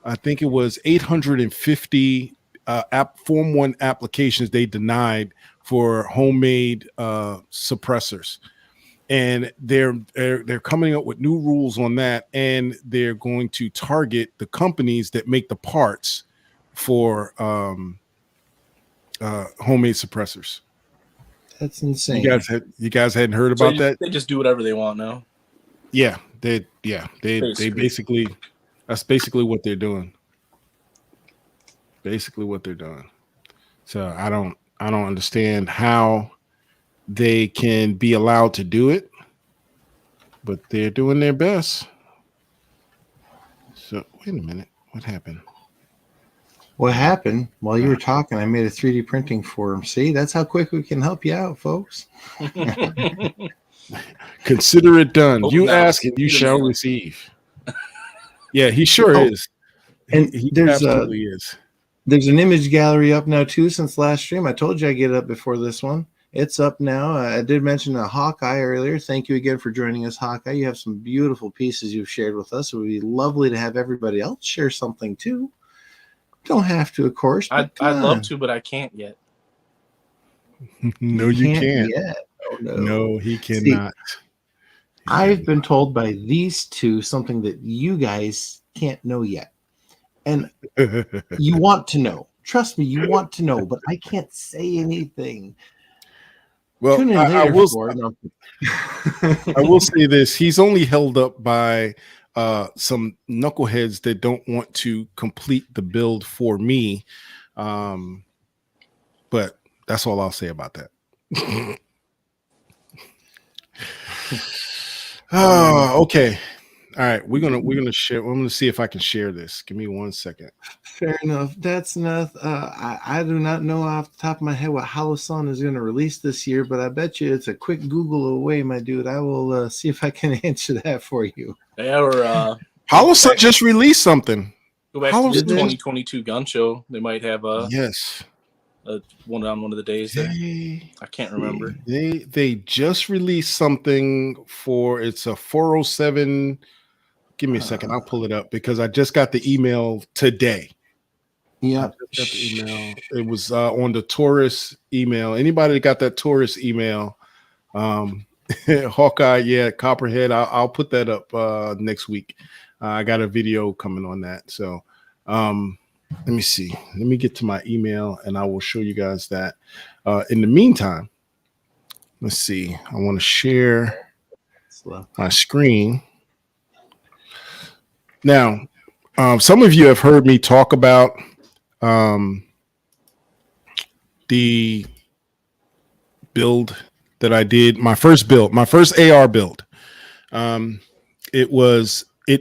[SPEAKER 2] I think it was 850 Form 1 applications they denied for homemade suppressors, and they're coming up with new rules on that, and they're going to target the companies that make the parts for homemade suppressors.
[SPEAKER 1] That's insane.
[SPEAKER 2] You guys hadn't heard about that?
[SPEAKER 3] They just do whatever they want now.
[SPEAKER 2] Yeah, they basically, that's basically what they're doing. Basically what they're doing. So I don't understand how they can be allowed to do it, but they're doing their best. So wait a minute, what happened?
[SPEAKER 1] What happened? While you were talking, I made a 3D printing forum. See, that's how quick we can help you out, folks.
[SPEAKER 2] Consider it done. You ask and you shall receive. Yeah, he sure is.
[SPEAKER 1] And
[SPEAKER 2] he
[SPEAKER 1] absolutely
[SPEAKER 2] is.
[SPEAKER 1] There's an image gallery up now too since last stream. I told you I'd get it up before this one. It's up now. I did mention a Hawkeye earlier. Thank you again for joining us, Hawkeye. You have some beautiful pieces you've shared with us. It would be lovely to have everybody else share something too. Don't have to, of course.
[SPEAKER 3] I'd love to, but I can't yet.
[SPEAKER 2] No, you can't.
[SPEAKER 1] Yet. Oh,
[SPEAKER 2] no, he cannot.
[SPEAKER 1] See, I've been told by these two something that you guys can't know yet. And you want to know. Trust me, you want to know, but I can't say anything.
[SPEAKER 2] Well, I will say this. He's only held up by some knuckleheads that don't want to complete the build for me. But that's all I'll say about that. Oh, okay. All right, we're gonna share. I'm gonna see if I can share this. Give me 1 second.
[SPEAKER 1] Fair enough. That's enough. I do not know off the top of my head what Holosun is going to release this year, but I bet you it's a quick Google away, my dude. I will see if I can answer that for you.
[SPEAKER 3] Yeah, or
[SPEAKER 2] Holosun just released something.
[SPEAKER 3] Go back to the 2022 gun show. They might have one of the days. I can't remember.
[SPEAKER 2] They just released something for it's a 407. Give me a second. I'll pull it up because I just got the email today.
[SPEAKER 1] Yeah,
[SPEAKER 2] got the email. It was on the Taurus email. Anybody that got that Taurus email, Hawkeye, yeah, Copperhead. I'll put that up next week. I got a video coming on that. So let me see. Let me get to my email and I will show you guys that. In the meantime, let's see. I want to share my screen. Now, some of you have heard me talk about the build that I did, my first AR build. It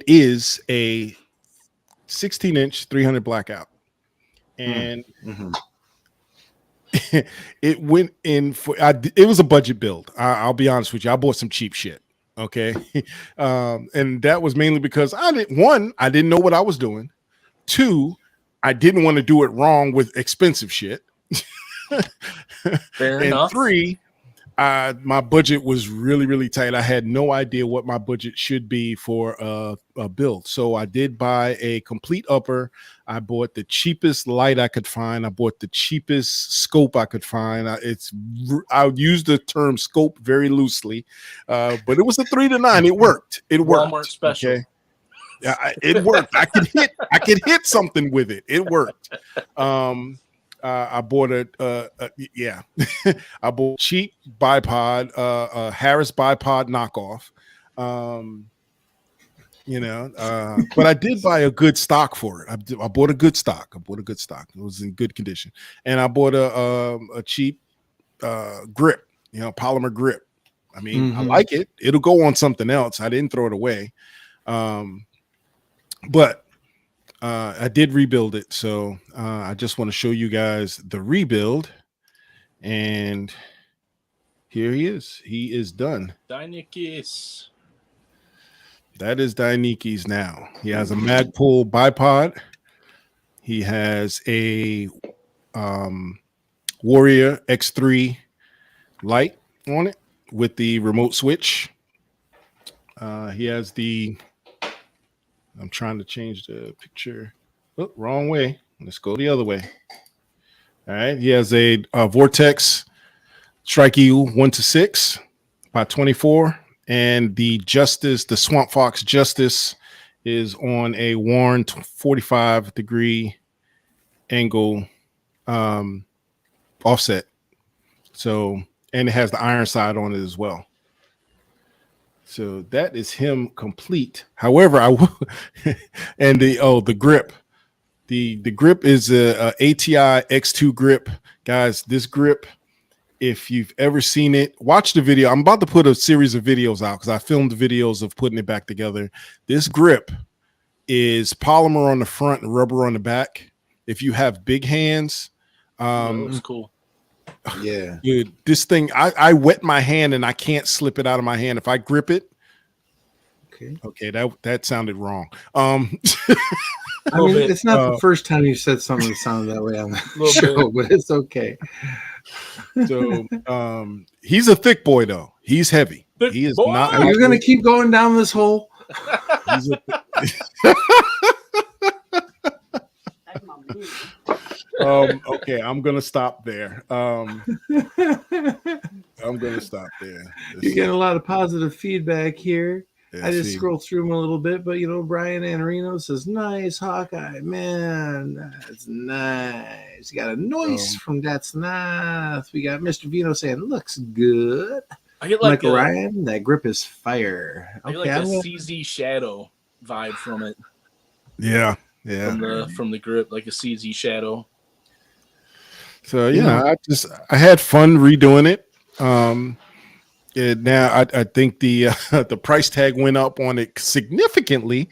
[SPEAKER 2] is a 16-inch 300 blackout, and it went in for. It was a budget build. I'll be honest with you. I bought some cheap shit. Okay, and that was mainly because I didn't know what I was doing. 2, I didn't want to do it wrong with expensive shit.
[SPEAKER 3] Fair
[SPEAKER 2] And
[SPEAKER 3] enough.
[SPEAKER 2] 3, my budget was really, really tight. I had no idea what my budget should be for a build. So I did buy a complete upper. I bought the cheapest light I could find. I bought the cheapest scope I could find. I would use the term scope very loosely, but it was a 3 to 9. It worked. It worked.
[SPEAKER 3] Walmart special.
[SPEAKER 2] Okay. Yeah, it worked. I could hit something with it. It worked. I bought I bought cheap bipod, Harris bipod knockoff. But I did buy a good stock for it. I bought a good stock. It was in good condition, and I bought a cheap grip, polymer grip. I mean, I like it. It'll go on something else. I didn't throw it away, but I did rebuild it. So I just want to show you guys the rebuild, and here he is. He is done.
[SPEAKER 3] Dainikis.
[SPEAKER 2] That is Dainiki's now. He has a Magpul bipod. He has a Warrior X3 light on it with the remote switch. He has the, I'm trying to change the picture. Oh, wrong way. Let's go the other way. All right. He has a Vortex Strike EU 1-6 by 24. And the Swamp Fox Justice is on a worn 45-degree angle offset. So, and it has the iron side on it as well. So that is him complete. However, and the grip. The grip is a ATI X2 grip. Guys, this grip, if you've ever seen it, watch the video. I'm about to put a series of videos out because I filmed videos of putting it back together. This grip is polymer on the front and rubber on the back. If you have big hands,
[SPEAKER 3] looks cool.
[SPEAKER 1] Yeah,
[SPEAKER 2] dude, this thing, I wet my hand and I can't slip it out of my hand. If I grip it, okay, that sounded wrong.
[SPEAKER 1] I mean, it's not the first time you said something that sounded that way on the show, but it's okay.
[SPEAKER 2] So he's a thick boy though. He's heavy. He is not.
[SPEAKER 1] Are you going to keep going down this hole?
[SPEAKER 2] Okay, I'm gonna stop there. I'm gonna stop there.
[SPEAKER 1] You're getting a lot of positive feedback here.
[SPEAKER 2] Yeah,
[SPEAKER 1] I just scroll through them a little bit, but Brian Anarino says, "Nice Hawkeye, man, that's nice." You got a noise from That's Nice. We got Mr. Vino saying, "Looks good."
[SPEAKER 3] I get like
[SPEAKER 1] Michael Ryan, that grip is fire.
[SPEAKER 3] I get like a CZ Shadow vibe from it.
[SPEAKER 2] Yeah.
[SPEAKER 3] From the grip, like a CZ Shadow.
[SPEAKER 2] So I had fun redoing it. Now I think the price tag went up on it significantly.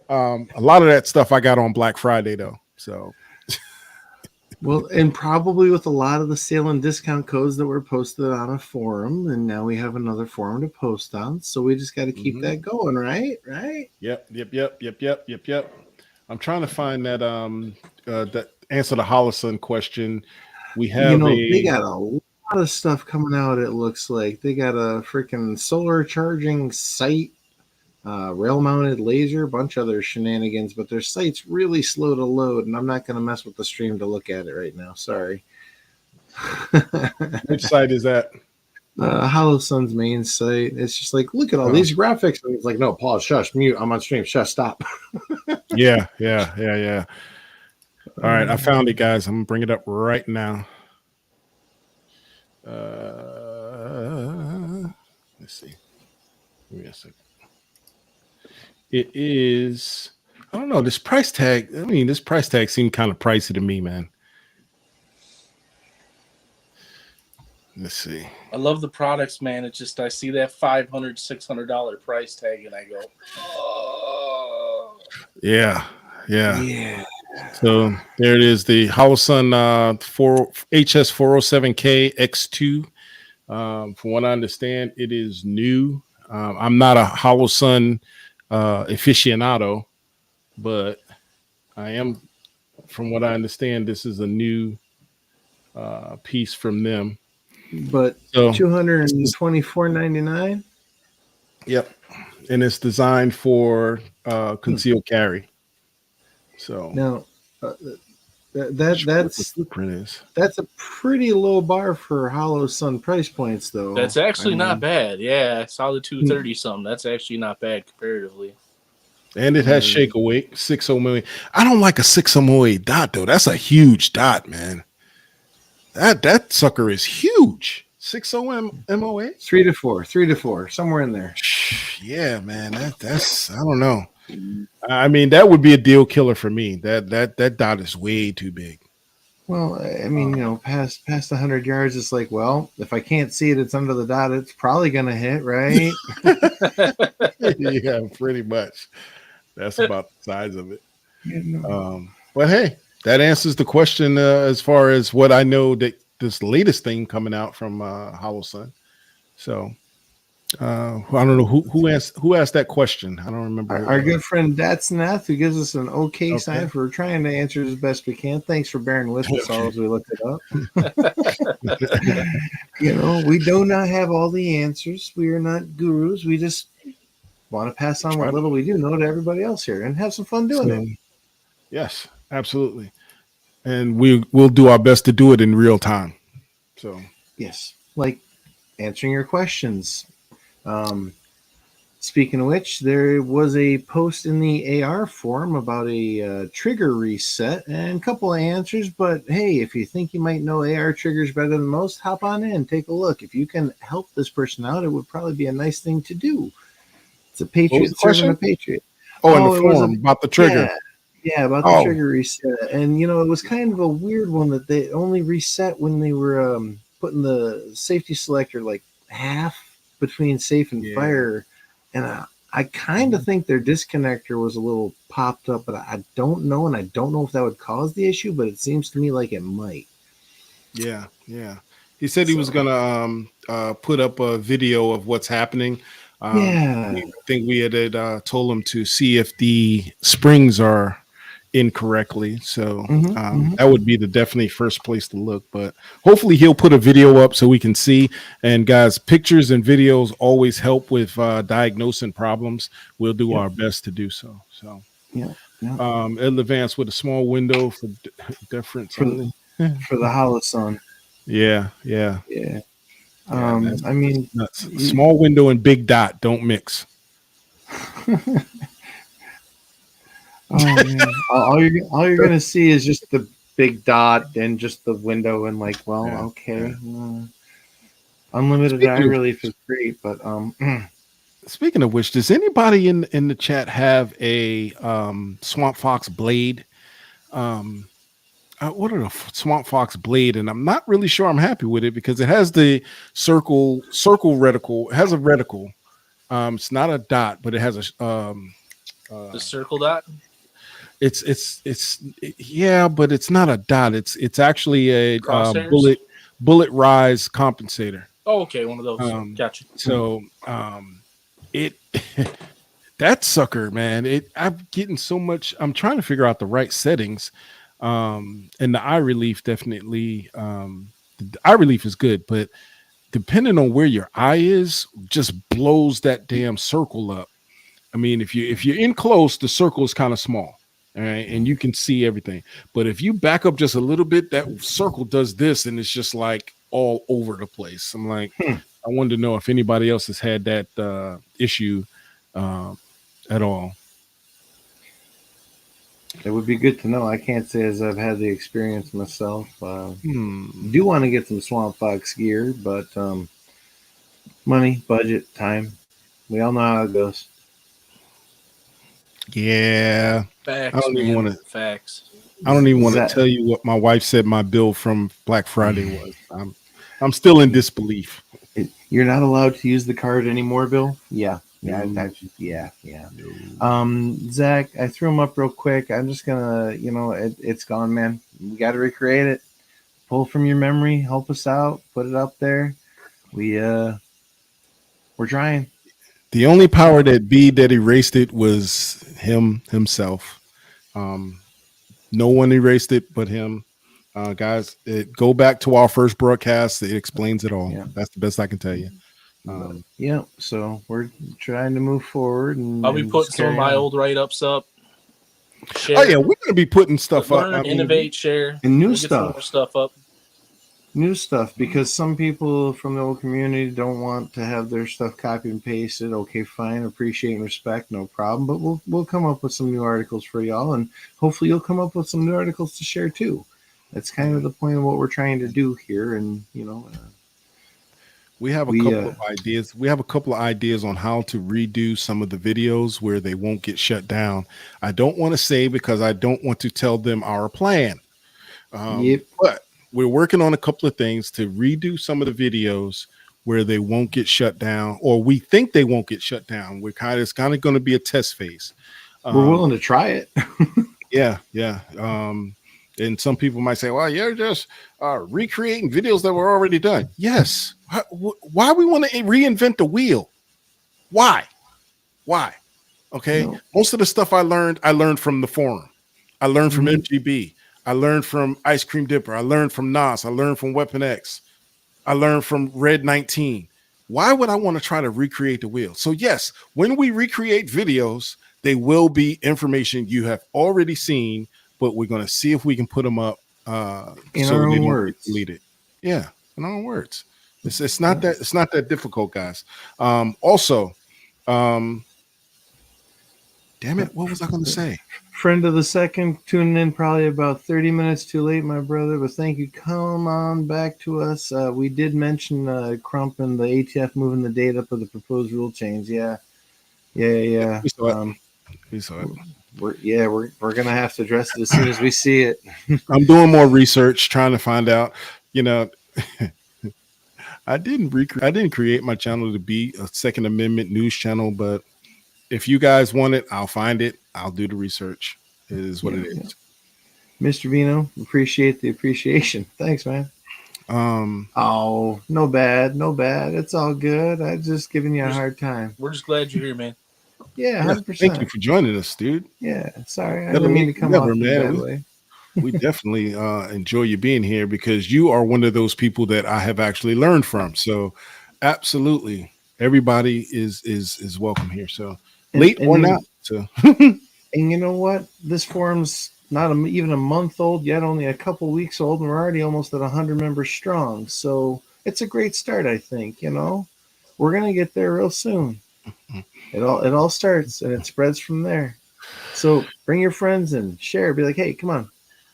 [SPEAKER 2] A lot of that stuff I got on Black Friday though. So
[SPEAKER 1] well, and probably with a lot of the sale and discount codes that were posted on a forum, and now we have another forum to post on. So we just got to keep that going, right? Right?
[SPEAKER 2] Yep. I'm trying to find that that answer the Holosun question. We have
[SPEAKER 1] they got a lot of stuff coming out. It looks like they got a freaking solar charging site, rail mounted laser, bunch of other shenanigans, but their site's really slow to load, and I'm not going to mess with the stream to look at it right now. Sorry.
[SPEAKER 2] Which site is that?
[SPEAKER 1] Holosun's main site. It's just like, look at all these graphics, and it's like, no, pause, shush, mute. I'm on stream. Shush, stop.
[SPEAKER 2] Yeah. All right, I found it, guys. I'm gonna bring it up right now. Let's see. Give me a second. It is. I don't know. This price tag. This price tag seemed kind of pricey to me, man. Let's see.
[SPEAKER 3] I love the products, man. It's just I see that $500, $600 price tag, and I go, oh.
[SPEAKER 2] Yeah. So there it is, the Holosun HS407K X2. From what I understand, it is new. I'm not a Holosun aficionado, but I am. From what I understand, this is a new piece from them.
[SPEAKER 1] But
[SPEAKER 2] So
[SPEAKER 1] $224.99.
[SPEAKER 2] Yep, and it's designed for concealed carry. So
[SPEAKER 1] now that's a pretty low bar for Hollow Sun price points, though.
[SPEAKER 3] That's actually not bad. Yeah, I saw the 230 something. That's actually not bad comparatively.
[SPEAKER 2] And it has shake awake 60 million. I don't like a 608 dot though. That's a huge dot, man. That sucker is huge. 60 MOA?
[SPEAKER 1] 3 to 4, somewhere in there.
[SPEAKER 2] Yeah, man. That's I don't know. I mean, that would be a deal killer for me. That dot is way too big.
[SPEAKER 1] Well, I mean, past 100 yards, it's like, well, if I can't see it, it's under the dot. It's probably gonna hit, right?
[SPEAKER 2] Yeah, pretty much. That's about the size of it. But hey, that answers the question as far as what I know that this latest thing coming out from Hollow Sun. So I don't know who asked that question. I don't remember.
[SPEAKER 1] Our good friend Datsnath, who gives us an okay sign for trying to answer as best we can. Thanks for bearing with us all as we looked it up. We do not have all the answers. We are not gurus. We just want to pass on what little we do know to everybody else here and have some fun doing it.
[SPEAKER 2] Yes, absolutely. And we'll do our best to do it in real time. So
[SPEAKER 1] yes, like answering your questions. Speaking of which, there was a post in the AR forum about a trigger reset and a couple of answers. But hey, if you think you might know AR triggers better than most, hop on in, take a look. If you can help this person out, it would probably be a nice thing to do. It's a patriot serving a patriot.
[SPEAKER 2] In the forum about the trigger.
[SPEAKER 1] Yeah, about the trigger reset. And, it was kind of a weird one that they only reset when they were putting the safety selector like half between safe and fire. And I kind of think their disconnector was a little popped up, but I don't know. And I don't know if that would cause the issue, but it seems to me like it might.
[SPEAKER 2] Yeah. He said he was going to put up a video of what's happening. I think we had told him to see if the springs are incorrectly. So that would be the definitely first place to look. But hopefully he'll put a video up so we can see. And guys, pictures and videos always help with diagnosing problems. We'll do our best to do so. So Ed Levance with a small window for difference
[SPEAKER 1] for the Hollow Sun.
[SPEAKER 2] Yeah.
[SPEAKER 1] I mean,
[SPEAKER 2] small window and big dot don't mix.
[SPEAKER 1] Man. all you're gonna see is just the big dot and just the window and unlimited eye relief is great, but
[SPEAKER 2] speaking of which, does anybody in the chat have a Swamp Fox blade? I ordered a Swamp Fox blade, and I'm not really sure I'm happy with it because it has the circle reticle. It has a reticle. It's not a dot, but it has the
[SPEAKER 3] circle dot.
[SPEAKER 2] But it's not a dot. It's actually a bullet rise compensator.
[SPEAKER 3] Oh, okay, one of those. Gotcha.
[SPEAKER 2] So that sucker, man. I'm getting so much. I'm trying to figure out the right settings. And the eye relief definitely. The eye relief is good, but depending on where your eye is, just blows that damn circle up. I mean, if you're in close, the circle is kind of small, all right, and you can see everything. But if you back up just a little bit, that circle does this, and it's just like all over the place. I'm like, I wanted to know if anybody else has had that issue at all.
[SPEAKER 1] It would be good to know. I can't say as I've had the experience myself. Do want to get some Swamp Fox gear, but money, budget, time. We all know how it goes.
[SPEAKER 2] Yeah.
[SPEAKER 3] Facts,
[SPEAKER 2] I don't even want to.
[SPEAKER 3] Facts.
[SPEAKER 2] I don't even want to tell you what my wife said my bill from Black Friday was. I'm still in disbelief.
[SPEAKER 1] You're not allowed to use the card anymore, Bill? Yeah. Yeah. Zach, I threw him up real quick. I'm just gonna, it's gone, man. We got to recreate it. Pull from your memory, help us out, put it up there. We're trying.
[SPEAKER 2] The only power that erased it was himself. No one erased it but him. Guys, go back to our first broadcast. It explains it all.
[SPEAKER 1] Yeah.
[SPEAKER 2] That's the best I can tell you.
[SPEAKER 1] Yeah, so we're trying to move forward, and
[SPEAKER 3] I'll be putting some of my old write-ups up. Share,
[SPEAKER 2] oh yeah, we're gonna be putting stuff
[SPEAKER 3] learn,
[SPEAKER 2] up.
[SPEAKER 3] innovate, share,
[SPEAKER 1] and new
[SPEAKER 3] we'll get some
[SPEAKER 1] stuff.
[SPEAKER 3] more stuff up.
[SPEAKER 1] New stuff, because some people from the old community don't want to have their stuff copied and pasted. Okay, fine, appreciate and respect, no problem. But we'll come up with some new articles for y'all, and hopefully you'll come up with some new articles to share too. That's kind of the point of what we're trying to do here, and
[SPEAKER 2] we have a couple of ideas. We have a couple of ideas on how to redo some of the videos where they won't get shut down. I don't want to say because I don't want to tell them our plan. But we're working on a couple of things to redo some of the videos where they won't get shut down, or we think they won't get shut down. It's kind of going to be a test phase.
[SPEAKER 1] We're willing to try it.
[SPEAKER 2] Yeah. And some people might say, well, you're just recreating videos that were already done. Yes. Why we want to reinvent the wheel? Why? Okay. No. Most of the stuff I learned from the forum. I learned from MGB. I learned from Ice Cream Dipper. I learned from Nas. I learned from Weapon X. I learned from Red 19. Why would I want to try to recreate the wheel? So yes, when we recreate videos, they will be information you have already seen, but we're going to see if we can put them up
[SPEAKER 1] in our own words.
[SPEAKER 2] Delete it. Yeah, in our own words. It's not that difficult, guys. Also, damn it, what was I going to say?
[SPEAKER 1] Friend of the second, tuning in probably about 30 minutes too late, my brother, but thank you. Come on back to us. We did mention Crump and the ATF moving the date up of the proposed rule change. Yeah.
[SPEAKER 2] We saw it.
[SPEAKER 1] We're gonna have to address it as soon as we see it.
[SPEAKER 2] I'm doing more research, trying to find out. I didn't create my channel to be a Second Amendment news channel, but if you guys want it, I'll find it. I'll do the research. It is what it is.
[SPEAKER 1] Mr. Vino, appreciate the appreciation. Thanks, man. Oh, no bad. It's all good. I'm just giving you a hard time.
[SPEAKER 3] We're just glad you're here, man.
[SPEAKER 1] Yeah, 100%.
[SPEAKER 2] Thank you for joining us, dude.
[SPEAKER 1] Yeah, sorry. I didn't mean to come off that way.
[SPEAKER 2] We definitely enjoy you being here because you are one of those people that I have actually learned from. So absolutely, everybody is welcome here. So late or not. So
[SPEAKER 1] and you know what? This forum's not even a month old yet, only a couple weeks old, and we're already almost at 100 members strong. So it's a great start, I think. We're gonna get there real soon. It all starts and it spreads from there. So bring your friends and share. Be like, hey, come on.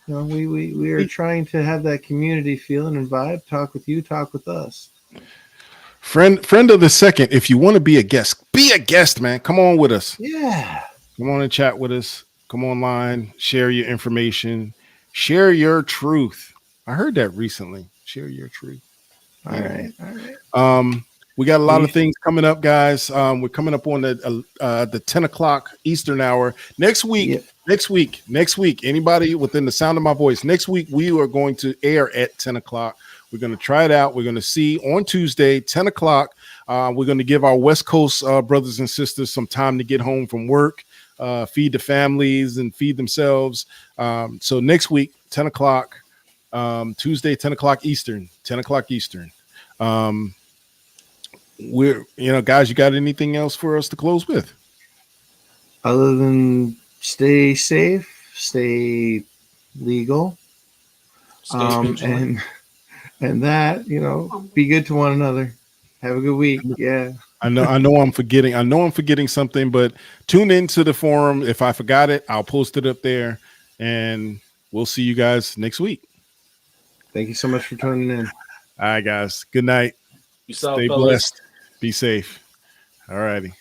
[SPEAKER 1] We are trying to have that community feeling and vibe. Talk with you, talk with us.
[SPEAKER 2] Friend of the second, if you want to be a guest, man. Come on with us.
[SPEAKER 1] Yeah.
[SPEAKER 2] Come on and chat with us. Come online, share your information, share your truth. I heard that recently. Share your truth.
[SPEAKER 1] All right.
[SPEAKER 2] We got a lot of things coming up, guys. We're coming up on the 10 o'clock Eastern hour. Next week, anybody within the sound of my voice, next week we are going to air at 10 o'clock. We're going to try it out. We're going to see on Tuesday, 10 o'clock. We're going to give our West Coast brothers and sisters some time to get home from work, feed the families and feed themselves. So next week, 10 o'clock, Tuesday, 10 o'clock Eastern, 10 o'clock Eastern. Guys, you got anything else for us to close with?
[SPEAKER 1] Other than stay safe, stay legal, and that, be good to one another. Have a good week. Yeah.
[SPEAKER 2] I know I'm forgetting something, but tune into the forum. If I forgot it, I'll post it up there, and we'll see you guys next week.
[SPEAKER 1] Thank you so much for tuning in.
[SPEAKER 2] All right, guys. Good night.
[SPEAKER 3] Stay
[SPEAKER 2] blessed. Be safe. All righty.